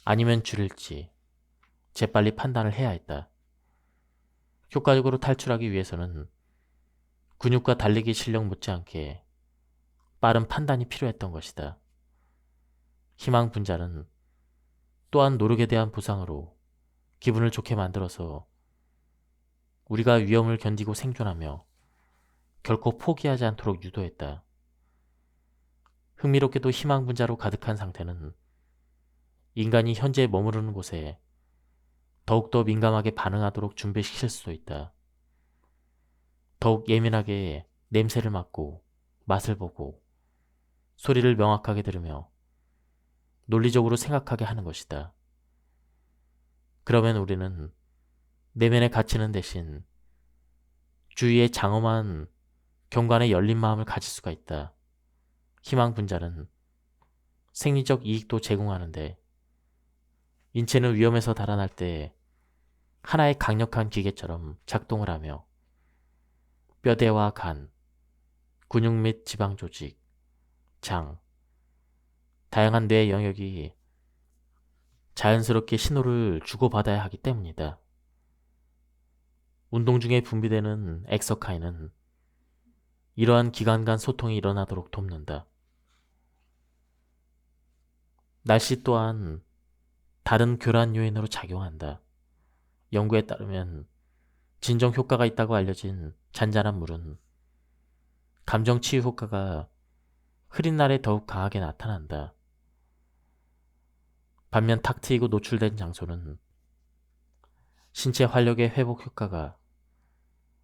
아니면 줄일지 재빨리 판단을 해야 했다. 효과적으로 탈출하기 위해서는 근육과 달리기 실력 못지않게 빠른 판단이 필요했던 것이다. 희망 분자는 또한 노력에 대한 보상으로 기분을 좋게 만들어서 우리가 위험을 견디고 생존하며 결코 포기하지 않도록 유도했다. 흥미롭게도 희망 분자로 가득한 상태는 인간이 현재 머무르는 곳에 더욱더 민감하게 반응하도록 준비시킬 수도 있다. 더욱 예민하게 냄새를 맡고 맛을 보고 소리를 명확하게 들으며 논리적으로 생각하게 하는 것이다. 그러면 우리는 내면에 갇히는 대신 주위에 장엄한 경관에 열린 마음을 가질 수가 있다. 희망 분자는 생리적 이익도 제공하는데 인체는 위험에서 달아날 때 하나의 강력한 기계처럼 작동을 하며 뼈대와 간, 근육 및 지방 조직, 장, 다양한 뇌 영역이 자연스럽게 신호를 주고받아야 하기 때문이다. 운동 중에 분비되는 엑서카인은 이러한 기관 간 소통이 일어나도록 돕는다. 날씨 또한 다른 교란 요인으로 작용한다. 연구에 따르면 진정 효과가 있다고 알려진 잔잔한 물은 감정 치유 효과가 흐린 날에 더욱 강하게 나타난다. 반면 탁 트이고 노출된 장소는 신체 활력의 회복 효과가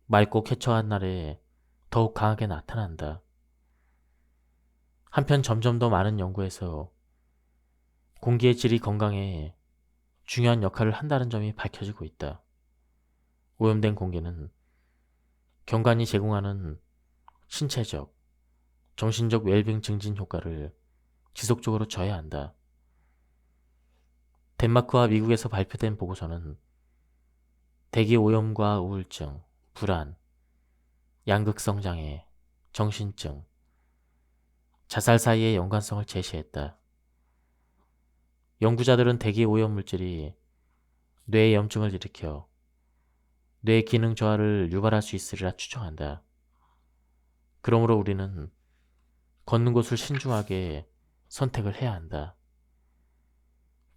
맑고 쾌초한 날에 더욱 강하게 나타난다. 한편 점점 더 많은 연구에서 공기의 질이 건강에 중요한 역할을 한다는 점이 밝혀지고 있다. 오염된 공기는 경관이 제공하는 신체적, 정신적 웰빙 증진 효과를 지속적으로 줘야 한다. 덴마크와 미국에서 발표된 보고서는 대기 오염과 우울증, 불안, 양극성 장애, 정신증, 자살 사이의 연관성을 제시했다. 연구자들은 대기 오염 물질이 뇌의 염증을 일으켜 뇌 기능 저하를 유발할 수 있으리라 추정한다. 그러므로 우리는 걷는 곳을 신중하게 선택을 해야 한다.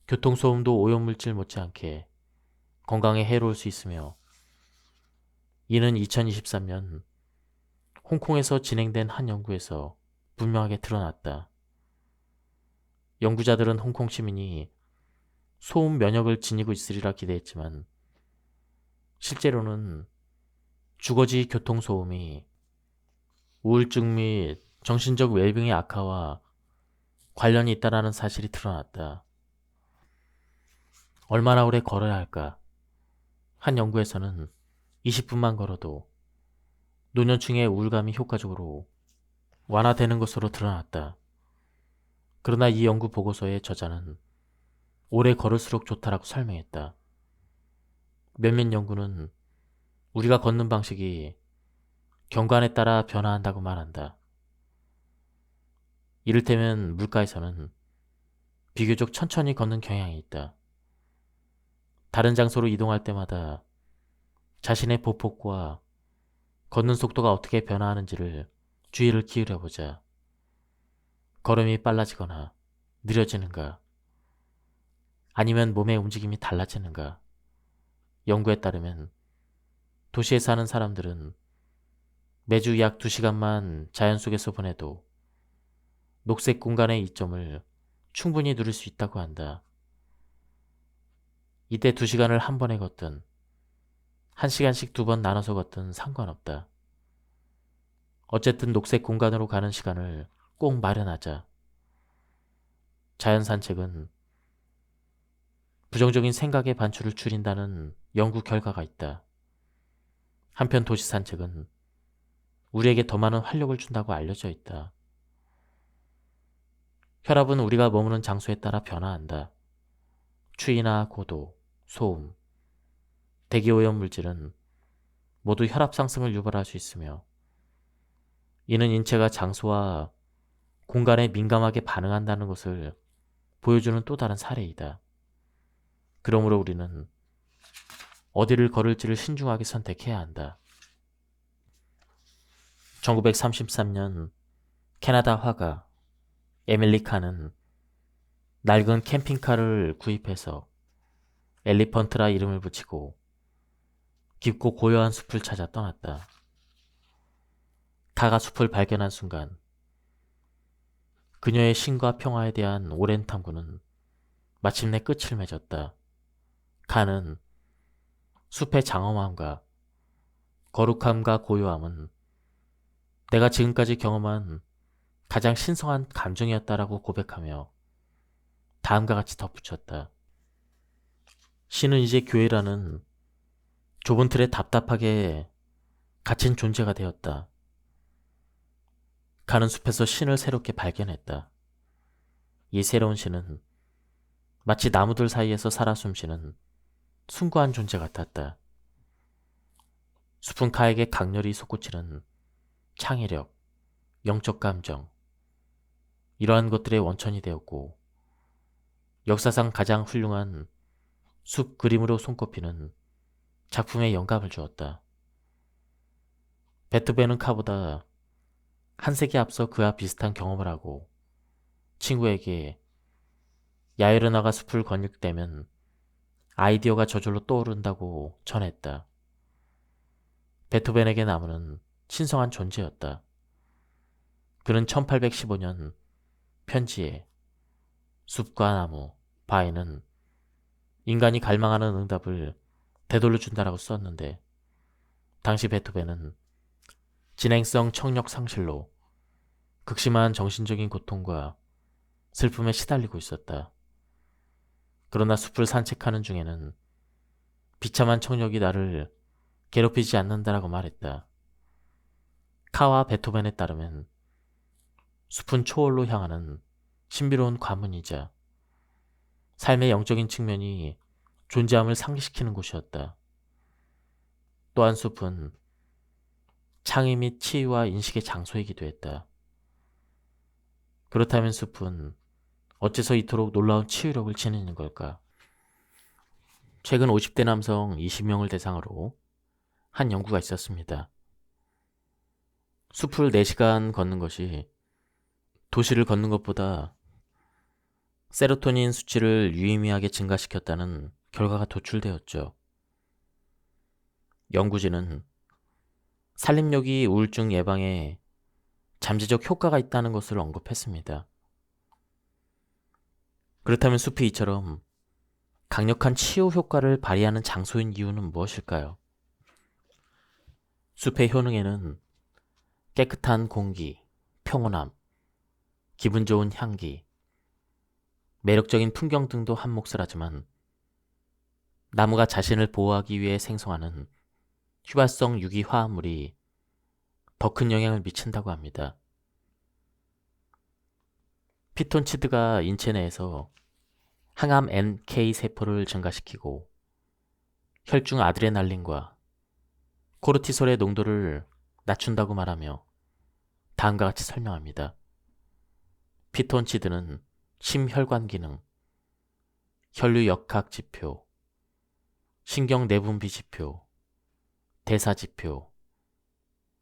교통소음도 오염물질 못지않게 건강에 해로울 수 있으며 이는 2023년 홍콩에서 진행된 한 연구에서 분명하게 드러났다. 연구자들은 홍콩 시민이 소음 면역을 지니고 있으리라 기대했지만 실제로는 주거지 교통소음이 우울증 및 정신적 웰빙의 악화와 관련이 있다는 사실이 드러났다. 얼마나 오래 걸어야 할까? 한 연구에서는 20분만 걸어도 노년층의 우울감이 효과적으로 완화되는 것으로 드러났다. 그러나 이 연구 보고서의 저자는 오래 걸을수록 좋다라고 설명했다. 몇몇 연구는 우리가 걷는 방식이 경관에 따라 변화한다고 말한다. 이를테면 물가에서는 비교적 천천히 걷는 경향이 있다. 다른 장소로 이동할 때마다 자신의 보폭과 걷는 속도가 어떻게 변화하는지를 주의를 기울여보자. 걸음이 빨라지거나 느려지는가, 아니면 몸의 움직임이 달라지는가. 연구에 따르면 도시에 사는 사람들은 매주 약 2시간만 자연 속에서 보내도 녹색 공간의 이점을 충분히 누릴 수 있다고 한다. 이때 2시간을 한 번에 걷든 1시간씩 2번 나눠서 걷든 상관없다. 어쨌든 녹색 공간으로 가는 시간을 꼭 마련하자. 자연 산책은 부정적인 생각의 반출을 줄인다는 연구 결과가 있다. 한편 도시 산책은 우리에게 더 많은 활력을 준다고 알려져 있다. 혈압은 우리가 머무는 장소에 따라 변화한다. 추위나 고도, 소음, 대기오염 물질은 모두 혈압 상승을 유발할 수 있으며 이는 인체가 장소와 공간에 민감하게 반응한다는 것을 보여주는 또 다른 사례이다. 그러므로 우리는 어디를 걸을지를 신중하게 선택해야 한다. 1933년 캐나다 화가 에밀리 칸은 낡은 캠핑카를 구입해서 엘리펀트라 이름을 붙이고 깊고 고요한 숲을 찾아 떠났다. 카가 숲을 발견한 순간 그녀의 신과 평화에 대한 오랜 탐구는 마침내 끝을 맺었다. 칸은 숲의 장엄함과 거룩함과 고요함은 내가 지금까지 경험한 가장 신성한 감정이었다라고 고백하며 다음과 같이 덧붙였다. 신은 이제 교회라는 좁은 틀에 답답하게 갇힌 존재가 되었다. 가는 숲에서 신을 새롭게 발견했다. 이 새로운 신은 마치 나무들 사이에서 살아 숨쉬는 숭고한 존재 같았다. 숲은 카에게 강렬히 솟구치는 창의력, 영적 감정, 이러한 것들의 원천이 되었고 역사상 가장 훌륭한 숲 그림으로 손꼽히는 작품에 영감을 주었다. 베토벤은 카보다 한 세기 앞서 그와 비슷한 경험을 하고 친구에게 야외로 나가 숲을 거닐 때면 아이디어가 저절로 떠오른다고 전했다. 베토벤에게 나무는 신성한 존재였다. 그는 1815년 편지에 숲과 나무, 바위는 인간이 갈망하는 응답을 되돌려 준다라고 썼는데 당시 베토벤은 진행성 청력 상실로 극심한 정신적인 고통과 슬픔에 시달리고 있었다. 그러나 숲을 산책하는 중에는 비참한 청력이 나를 괴롭히지 않는다라고 말했다. 카와 베토벤에 따르면 숲은 초월로 향하는 신비로운 관문이자 삶의 영적인 측면이 존재함을 상기시키는 곳이었다. 또한 숲은 창의 및 치유와 인식의 장소이기도 했다. 그렇다면 숲은 어째서 이토록 놀라운 치유력을 지니는 걸까? 최근 50대 남성 20명을 대상으로 한 연구가 있었습니다. 숲을 4시간 걷는 것이 도시를 걷는 것보다 세로토닌 수치를 유의미하게 증가시켰다는 결과가 도출되었죠. 연구진은 산림욕이 우울증 예방에 잠재적 효과가 있다는 것을 언급했습니다. 그렇다면 숲이 이처럼 강력한 치유 효과를 발휘하는 장소인 이유는 무엇일까요? 숲의 효능에는 깨끗한 공기, 평온함, 기분 좋은 향기, 매력적인 풍경 등도 한 몫을 하지만 나무가 자신을 보호하기 위해 생성하는 휘발성 유기 화합물이 더 큰 영향을 미친다고 합니다. 피톤치드가 인체 내에서 항암 NK 세포를 증가시키고 혈중 아드레날린과 코르티솔의 농도를 낮춘다고 말하며 다음과 같이 설명합니다. 피톤치드는 심혈관 기능, 혈류 역학 지표, 신경 내분비 지표, 대사 지표,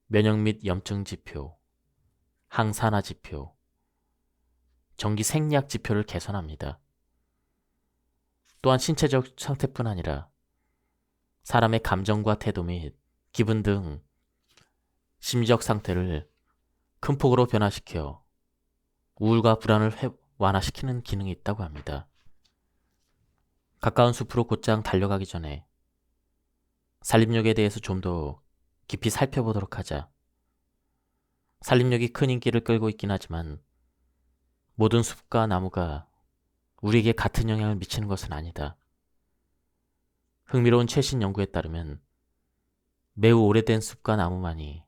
면역 및 염증 지표, 항산화 지표, 전기 생리학 지표를 개선합니다. 또한 신체적 상태뿐 아니라 사람의 감정과 태도 및 기분 등 심리적 상태를 큰 폭으로 변화시켜 우울과 불안을 완화시키는 기능이 있다고 합니다. 가까운 숲으로 곧장 달려가기 전에 산림욕에 대해서 좀 더 깊이 살펴보도록 하자. 산림욕이 큰 인기를 끌고 있긴 하지만 모든 숲과 나무가 우리에게 같은 영향을 미치는 것은 아니다. 흥미로운 최신 연구에 따르면 매우 오래된 숲과 나무만이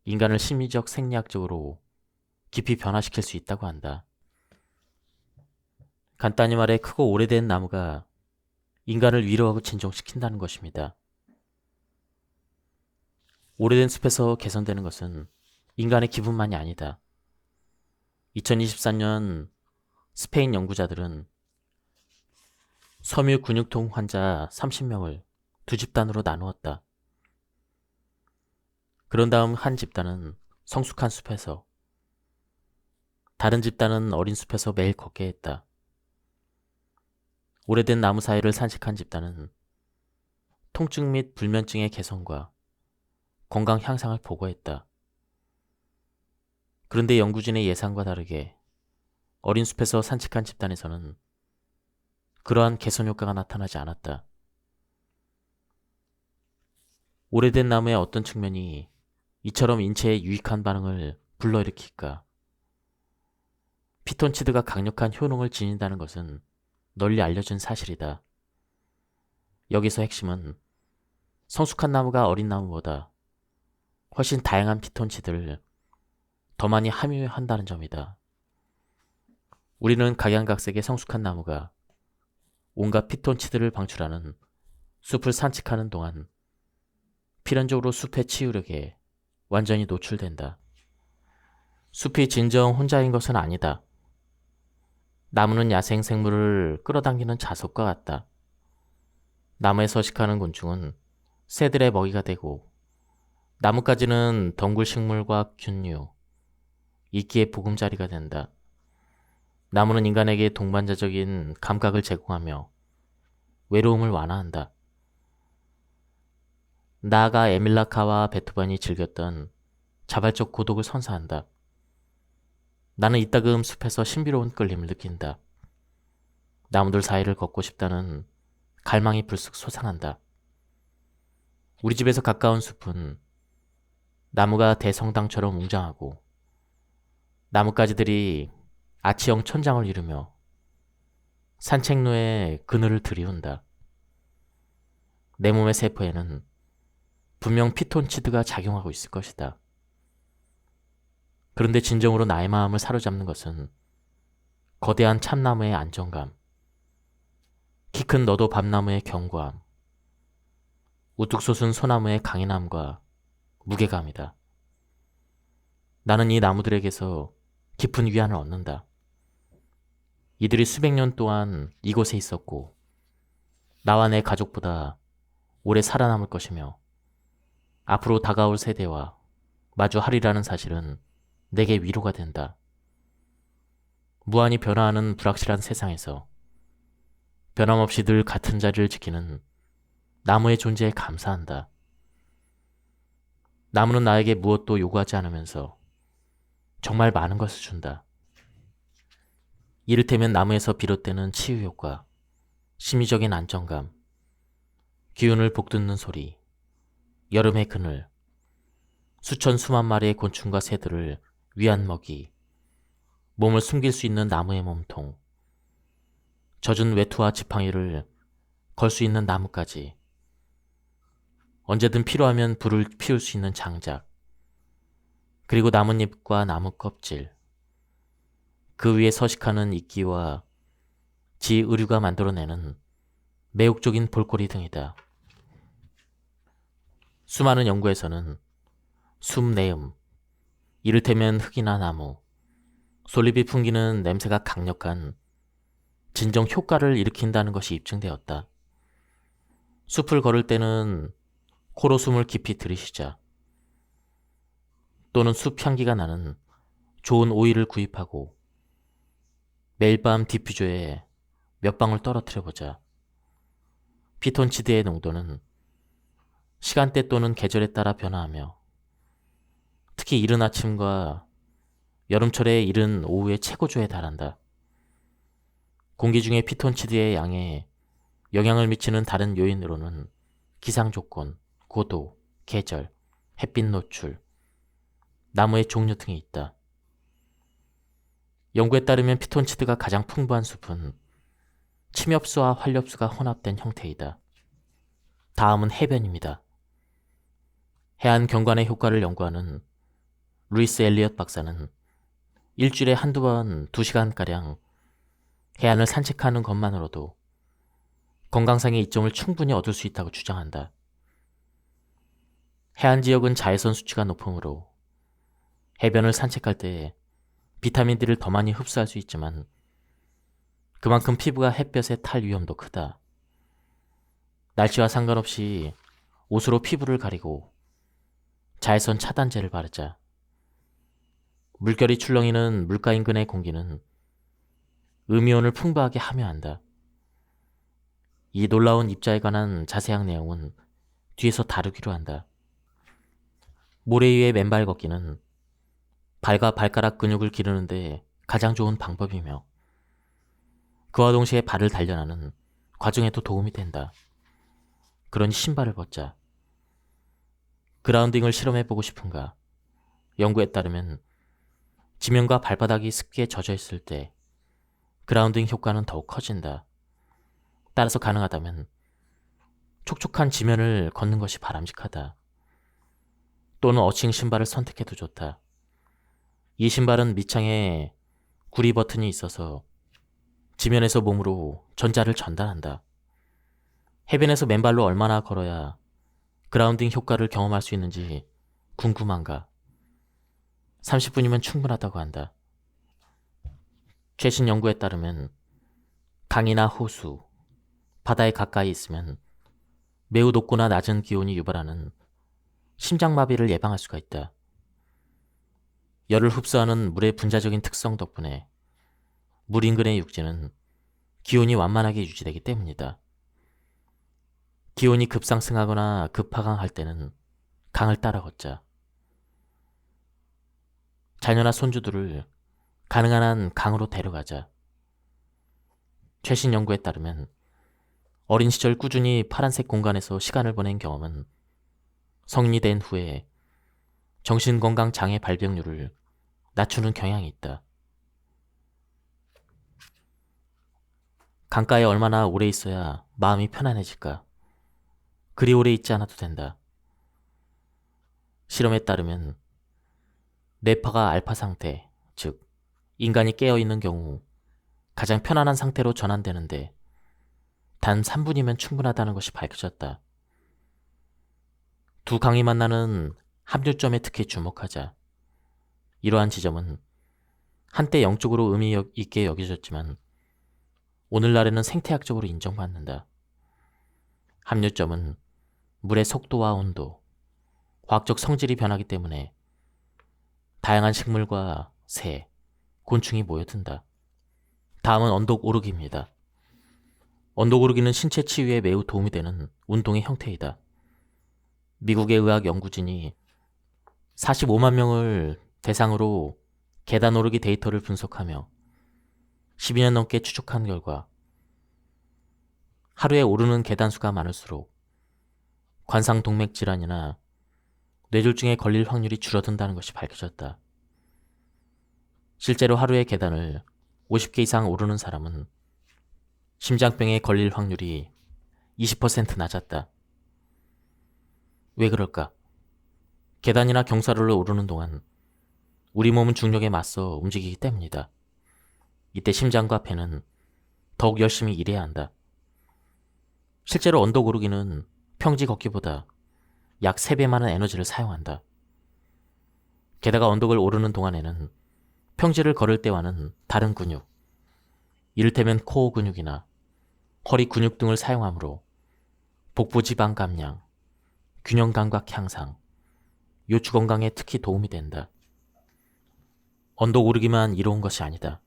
인간을 심리적 생리학적으로 깊이 변화시킬 수 있다고 한다. 간단히 말해 크고 오래된 나무가 인간을 위로하고 진정시킨다는 것입니다. 오래된 숲에서 개선되는 것은 인간의 기분만이 아니다. 2023년 스페인 연구자들은 섬유 근육통 환자 30명을 두 집단으로 나누었다. 그런 다음 한 집단은 성숙한 숲에서, 다른 집단은 어린 숲에서 매일 걷게 했다. 오래된 나무 사이를 산책한 집단은 통증 및 불면증의 개선과 건강 향상을 보고했다. 그런데 연구진의 예상과 다르게 어린 숲에서 산책한 집단에서는 그러한 개선 효과가 나타나지 않았다. 오래된 나무의 어떤 측면이 이처럼 인체에 유익한 반응을 불러일으킬까? 피톤치드가 강력한 효능을 지닌다는 것은 널리 알려진 사실이다. 여기서 핵심은 성숙한 나무가 어린 나무보다 훨씬 다양한 피톤치드를 더 많이 함유한다는 점이다. 우리는 각양각색의 성숙한 나무가 온갖 피톤치드를 방출하는 숲을 산책하는 동안 필연적으로 숲의 치유력에 완전히 노출된다. 숲이 진정 혼자인 것은 아니다. 나무는 야생 생물을 끌어당기는 자석과 같다. 나무에 서식하는 곤충은 새들의 먹이가 되고, 나뭇가지는 덩굴 식물과 균류, 이끼의 보금자리가 된다. 나무는 인간에게 동반자적인 감각을 제공하며 외로움을 완화한다. 나아가 에밀라카와 베토벤이 즐겼던 자발적 고독을 선사한다. 나는 이따금 숲에서 신비로운 끌림을 느낀다. 나무들 사이를 걷고 싶다는 갈망이 불쑥 솟아난다. 우리 집에서 가까운 숲은 나무가 대성당처럼 웅장하고 나뭇가지들이 아치형 천장을 이루며 산책로에 그늘을 들이운다. 내 몸의 세포에는 분명 피톤치드가 작용하고 있을 것이다. 그런데 진정으로 나의 마음을 사로잡는 것은 거대한 참나무의 안정감, 키 큰 너도 밤나무의 견고함, 우뚝 솟은 소나무의 강인함과 무게감이다. 나는 이 나무들에게서 깊은 위안을 얻는다. 이들이 수백 년 동안 이곳에 있었고 나와 내 가족보다 오래 살아남을 것이며 앞으로 다가올 세대와 마주하리라는 사실은 내게 위로가 된다. 무한히 변화하는 불확실한 세상에서 변함없이 늘 같은 자리를 지키는 나무의 존재에 감사한다. 나무는 나에게 무엇도 요구하지 않으면서 정말 많은 것을 준다. 이를테면 나무에서 비롯되는 치유 효과, 심리적인 안정감, 기운을 복돋는 소리, 여름의 그늘, 수천 수만 마리의 곤충과 새들을 위한 먹이, 몸을 숨길 수 있는 나무의 몸통, 젖은 외투와 지팡이를 걸 수 있는 나뭇가지, 언제든 필요하면 불을 피울 수 있는 장작, 그리고 나뭇잎과 나무 껍질, 그 위에 서식하는 이끼와 지 의류가 만들어내는 매혹적인 볼거리 등이다. 수많은 연구에서는 숲 내음, 이를테면 흙이나 나무, 솔잎이 풍기는 냄새가 강력한 진정 효과를 일으킨다는 것이 입증되었다. 숲을 걸을 때는 코로 숨을 깊이 들이쉬자. 또는 숲 향기가 나는 좋은 오일을 구입하고 매일 밤 디퓨저에 몇 방울 떨어뜨려보자. 피톤치드의 농도는 시간대 또는 계절에 따라 변화하며 특히 이른 아침과 여름철에 이른 오후의 최고조에 달한다. 공기 중에 피톤치드의 양에 영향을 미치는 다른 요인으로는 기상 조건, 고도, 계절, 햇빛 노출, 나무의 종류 등이 있다. 연구에 따르면 피톤치드가 가장 풍부한 숲은 침엽수와 활엽수가 혼합된 형태이다. 다음은 해변입니다. 해안 경관의 효과를 연구하는 루이스 엘리엇 박사는 일주일에 한두 번 2시간가량 해안을 산책하는 것만으로도 건강상의 이점을 충분히 얻을 수 있다고 주장한다. 해안 지역은 자외선 수치가 높으므로 해변을 산책할 때 비타민 D를 더 많이 흡수할 수 있지만 그만큼 피부가 햇볕에 탈 위험도 크다. 날씨와 상관없이 옷으로 피부를 가리고 자외선 차단제를 바르자. 물결이 출렁이는 물가 인근의 공기는 음이온을 풍부하게 함유한다. 이 놀라운 입자에 관한 자세한 내용은 뒤에서 다루기로 한다. 모래 위의 맨발 걷기는 발과 발가락 근육을 기르는데 가장 좋은 방법이며 그와 동시에 발을 단련하는 과정에도 도움이 된다. 그러니 신발을 벗자. 그라운딩을 실험해보고 싶은가? 연구에 따르면 지면과 발바닥이 습기에 젖어 있을 때 그라운딩 효과는 더욱 커진다. 따라서 가능하다면 촉촉한 지면을 걷는 것이 바람직하다. 또는 어칭 신발을 선택해도 좋다. 이 신발은 밑창에 구리 버튼이 있어서 지면에서 몸으로 전자를 전달한다. 해변에서 맨발로 얼마나 걸어야 그라운딩 효과를 경험할 수 있는지 궁금한가? 30분이면 충분하다고 한다. 최신 연구에 따르면 강이나 호수, 바다에 가까이 있으면 매우 높거나 낮은 기온이 유발하는 심장마비를 예방할 수가 있다. 열을 흡수하는 물의 분자적인 특성 덕분에 물 인근의 육지는 기온이 완만하게 유지되기 때문이다. 기온이 급상승하거나 급하강할 때는 강을 따라 걷자. 자녀나 손주들을 가능한 한 강으로 데려가자. 최신 연구에 따르면 어린 시절 꾸준히 파란색 공간에서 시간을 보낸 경험은 성인이 된 후에 정신건강 장애 발병률을 낮추는 경향이 있다. 강가에 얼마나 오래 있어야 마음이 편안해질까? 그리 오래 있지 않아도 된다. 실험에 따르면 뇌파가 알파 상태, 즉 인간이 깨어있는 경우 가장 편안한 상태로 전환되는데 단 3분이면 충분하다는 것이 밝혀졌다. 두 강이 만나는 합류점에 특히 주목하자. 이러한 지점은 한때 영적으로 의미 있게 여겨졌지만 오늘날에는 생태학적으로 인정받는다. 합류점은 물의 속도와 온도, 과학적 성질이 변하기 때문에 다양한 식물과 새, 곤충이 모여든다. 다음은 언덕 오르기입니다. 언덕 오르기는 신체 치유에 매우 도움이 되는 운동의 형태이다. 미국의 의학 연구진이 45만 명을 대상으로 계단 오르기 데이터를 분석하며 12년 넘게 추적한 결과 하루에 오르는 계단 수가 많을수록 관상동맥 질환이나 뇌졸중에 걸릴 확률이 줄어든다는 것이 밝혀졌다. 실제로 하루에 계단을 50개 이상 오르는 사람은 심장병에 걸릴 확률이 20% 낮았다. 왜 그럴까? 계단이나 경사로를 오르는 동안 우리 몸은 중력에 맞서 움직이기 때문이다. 이때 심장과 폐는 더욱 열심히 일해야 한다. 실제로 언덕 오르기는 평지 걷기보다 약 3배 많은 에너지를 사용한다. 게다가 언덕을 오르는 동안에는 평지를 걸을 때와는 다른 근육, 이를테면 코어 근육이나 허리 근육 등을 사용하므로 복부 지방 감량, 균형 감각 향상, 요추 건강에 특히 도움이 된다. 언덕 오르기만 이로운 것이 아니다.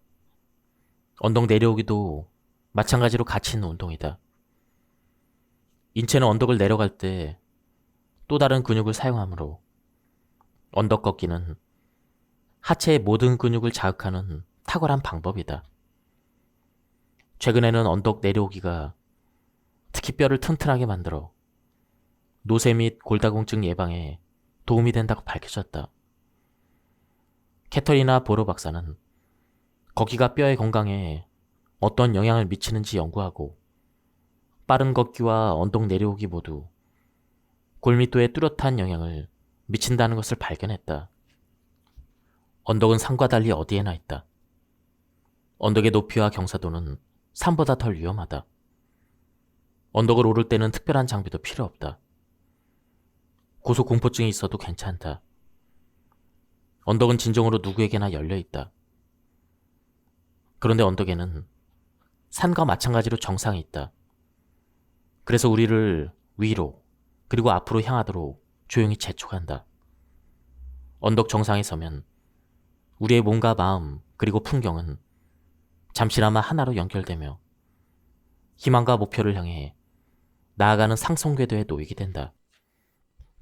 언덕 내려오기도 마찬가지로 가치 있는 운동이다. 인체는 언덕을 내려갈 때 또 다른 근육을 사용하므로 언덕 걷기는 하체의 모든 근육을 자극하는 탁월한 방법이다. 최근에는 언덕 내려오기가 특히 뼈를 튼튼하게 만들어 노쇠 및 골다공증 예방에 도움이 된다고 밝혀졌다. 캐터리나 보로 박사는 걷기가 뼈의 건강에 어떤 영향을 미치는지 연구하고 빠른 걷기와 언덕 내려오기 모두 골밀도에 뚜렷한 영향을 미친다는 것을 발견했다. 언덕은 산과 달리 어디에나 있다. 언덕의 높이와 경사도는 산보다 덜 위험하다. 언덕을 오를 때는 특별한 장비도 필요 없다. 고소공포증이 있어도 괜찮다. 언덕은 진정으로 누구에게나 열려있다. 그런데 언덕에는 산과 마찬가지로 정상이 있다. 그래서 우리를 위로 그리고 앞으로 향하도록 조용히 재촉한다. 언덕 정상에 서면 우리의 몸과 마음 그리고 풍경은 잠시나마 하나로 연결되며 희망과 목표를 향해 나아가는 상승궤도에 놓이게 된다.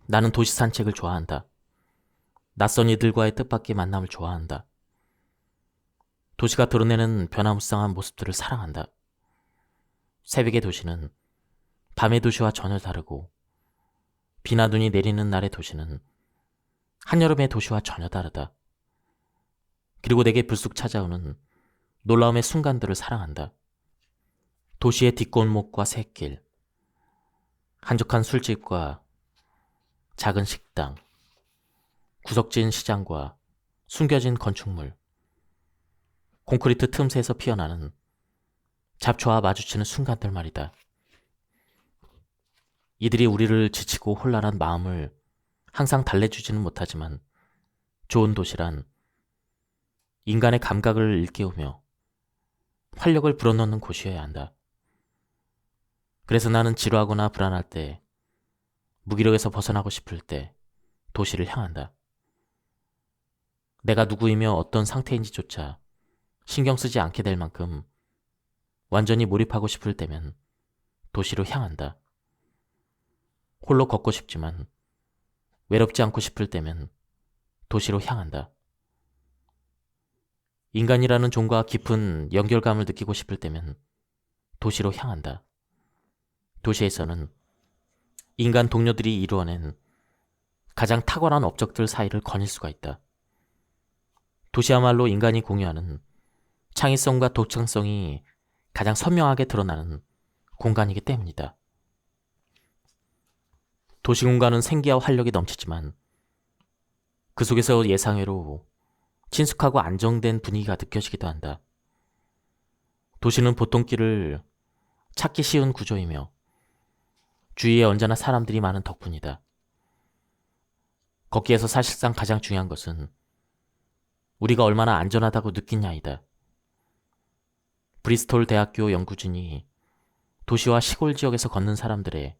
나는 도시 산책을 좋아한다. 낯선 이들과의 뜻밖의 만남을 좋아한다. 도시가 드러내는 변화무쌍한 모습들을 사랑한다. 새벽의 도시는 밤의 도시와 전혀 다르고 비나 눈이 내리는 날의 도시는 한여름의 도시와 전혀 다르다. 그리고 내게 불쑥 찾아오는 놀라움의 순간들을 사랑한다. 도시의 뒷골목과 샛길, 한적한 술집과 작은 식당, 구석진 시장과 숨겨진 건축물, 콘크리트 틈새에서 피어나는 잡초와 마주치는 순간들 말이다. 이들이 우리를 지치고 혼란한 마음을 항상 달래주지는 못하지만 좋은 도시란 인간의 감각을 일깨우며 활력을 불어넣는 곳이어야 한다. 그래서 나는 지루하거나 불안할 때, 무기력에서 벗어나고 싶을 때 도시를 향한다. 내가 누구이며 어떤 상태인지조차 신경 쓰지 않게 될 만큼 완전히 몰입하고 싶을 때면 도시로 향한다. 홀로 걷고 싶지만 외롭지 않고 싶을 때면 도시로 향한다. 인간이라는 종과 깊은 연결감을 느끼고 싶을 때면 도시로 향한다. 도시에서는 인간 동료들이 이루어낸 가장 탁월한 업적들 사이를 거닐 수가 있다. 도시야말로 인간이 공유하는 창의성과 독창성이 가장 선명하게 드러나는 공간이기 때문이다. 도시 공간은 생기와 활력이 넘치지만 그 속에서 예상외로 친숙하고 안정된 분위기가 느껴지기도 한다. 도시는 보통 길을 찾기 쉬운 구조이며 주위에 언제나 사람들이 많은 덕분이다. 걷기에서 사실상 가장 중요한 것은 우리가 얼마나 안전하다고 느끼냐이다. 브리스톨 대학교 연구진이 도시와 시골 지역에서 걷는 사람들의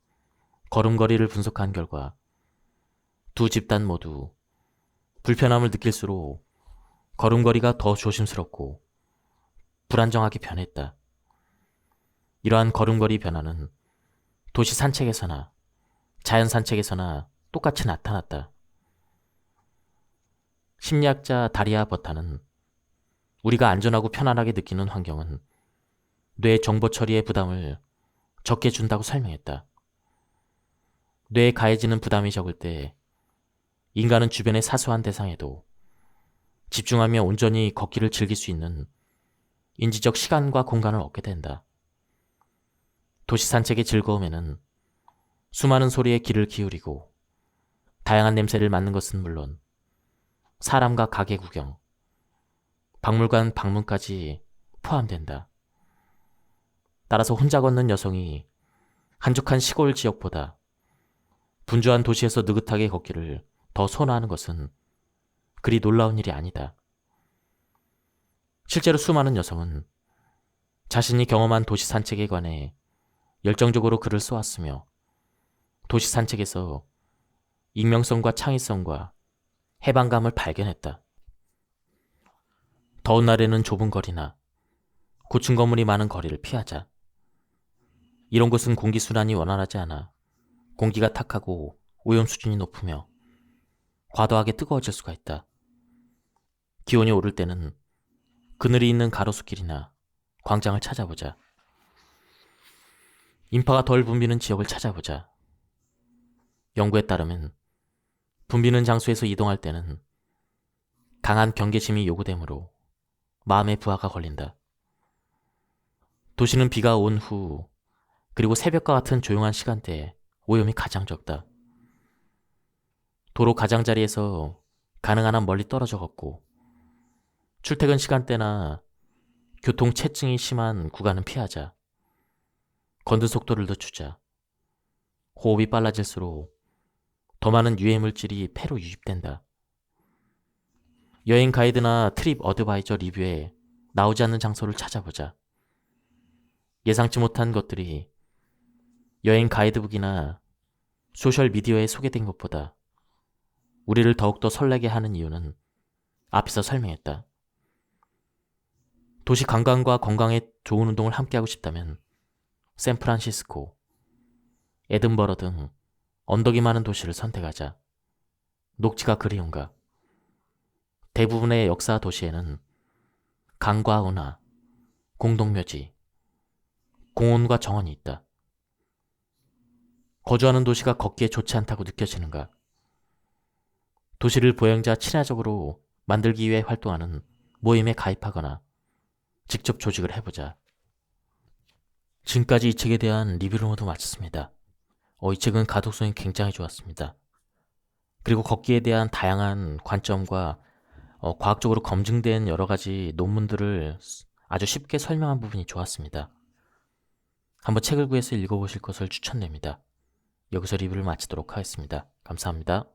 걸음걸이를 분석한 결과 두 집단 모두 불편함을 느낄수록 걸음걸이가 더 조심스럽고 불안정하게 변했다. 이러한 걸음걸이 변화는 도시 산책에서나 자연 산책에서나 똑같이 나타났다. 심리학자 다리아 버타는 우리가 안전하고 편안하게 느끼는 환경은 뇌 정보 처리의 부담을 적게 준다고 설명했다. 뇌에 가해지는 부담이 적을 때 인간은 주변의 사소한 대상에도 집중하며 온전히 걷기를 즐길 수 있는 인지적 시간과 공간을 얻게 된다. 도시 산책의 즐거움에는 수많은 소리에 귀를 기울이고 다양한 냄새를 맡는 것은 물론 사람과 가게 구경, 박물관 방문까지 포함된다. 따라서 혼자 걷는 여성이 한적한 시골 지역보다 분주한 도시에서 느긋하게 걷기를 더 선호하는 것은 그리 놀라운 일이 아니다. 실제로 수많은 여성은 자신이 경험한 도시 산책에 관해 열정적으로 글을 써왔으며 도시 산책에서 익명성과 창의성과 해방감을 발견했다. 더운 날에는 좁은 거리나 고층 건물이 많은 거리를 피하자. 이런 곳은 공기순환이 원활하지 않아 공기가 탁하고 오염 수준이 높으며 과도하게 뜨거워질 수가 있다. 기온이 오를 때는 그늘이 있는 가로수길이나 광장을 찾아보자. 인파가 덜 붐비는 지역을 찾아보자. 연구에 따르면 붐비는 장소에서 이동할 때는 강한 경계심이 요구되므로 마음의 부하가 걸린다. 도시는 비가 온 후 그리고 새벽과 같은 조용한 시간대에 오염이 가장 적다. 도로 가장자리에서 가능한 한 멀리 떨어져 걷고 출퇴근 시간대나 교통체증이 심한 구간은 피하자. 걷는 속도를 늦추자. 호흡이 빨라질수록 더 많은 유해 물질이 폐로 유입된다. 여행 가이드나 트립 어드바이저 리뷰에 나오지 않는 장소를 찾아보자. 예상치 못한 것들이 여행 가이드북이나 소셜미디어에 소개된 것보다 우리를 더욱더 설레게 하는 이유는 앞에서 설명했다. 도시 관광과 건강에 좋은 운동을 함께하고 싶다면 샌프란시스코, 에든버러 등 언덕이 많은 도시를 선택하자. 녹지가 그리운가? 대부분의 역사 도시에는 강과 운하, 공동묘지, 공원과 정원이 있다. 거주하는 도시가 걷기에 좋지 않다고 느껴지는가? 도시를 보행자 친화적으로 만들기 위해 활동하는 모임에 가입하거나 직접 조직을 해보자. 지금까지 이 책에 대한 리뷰를 모두 마쳤습니다. 이 책은 가독성이 굉장히 좋았습니다. 그리고 걷기에 대한 다양한 관점과 과학적으로 검증된 여러 가지 논문들을 아주 쉽게 설명한 부분이 좋았습니다. 한번 책을 구해서 읽어보실 것을 추천드립니다. 여기서 리뷰를 마치도록 하겠습니다. 감사합니다.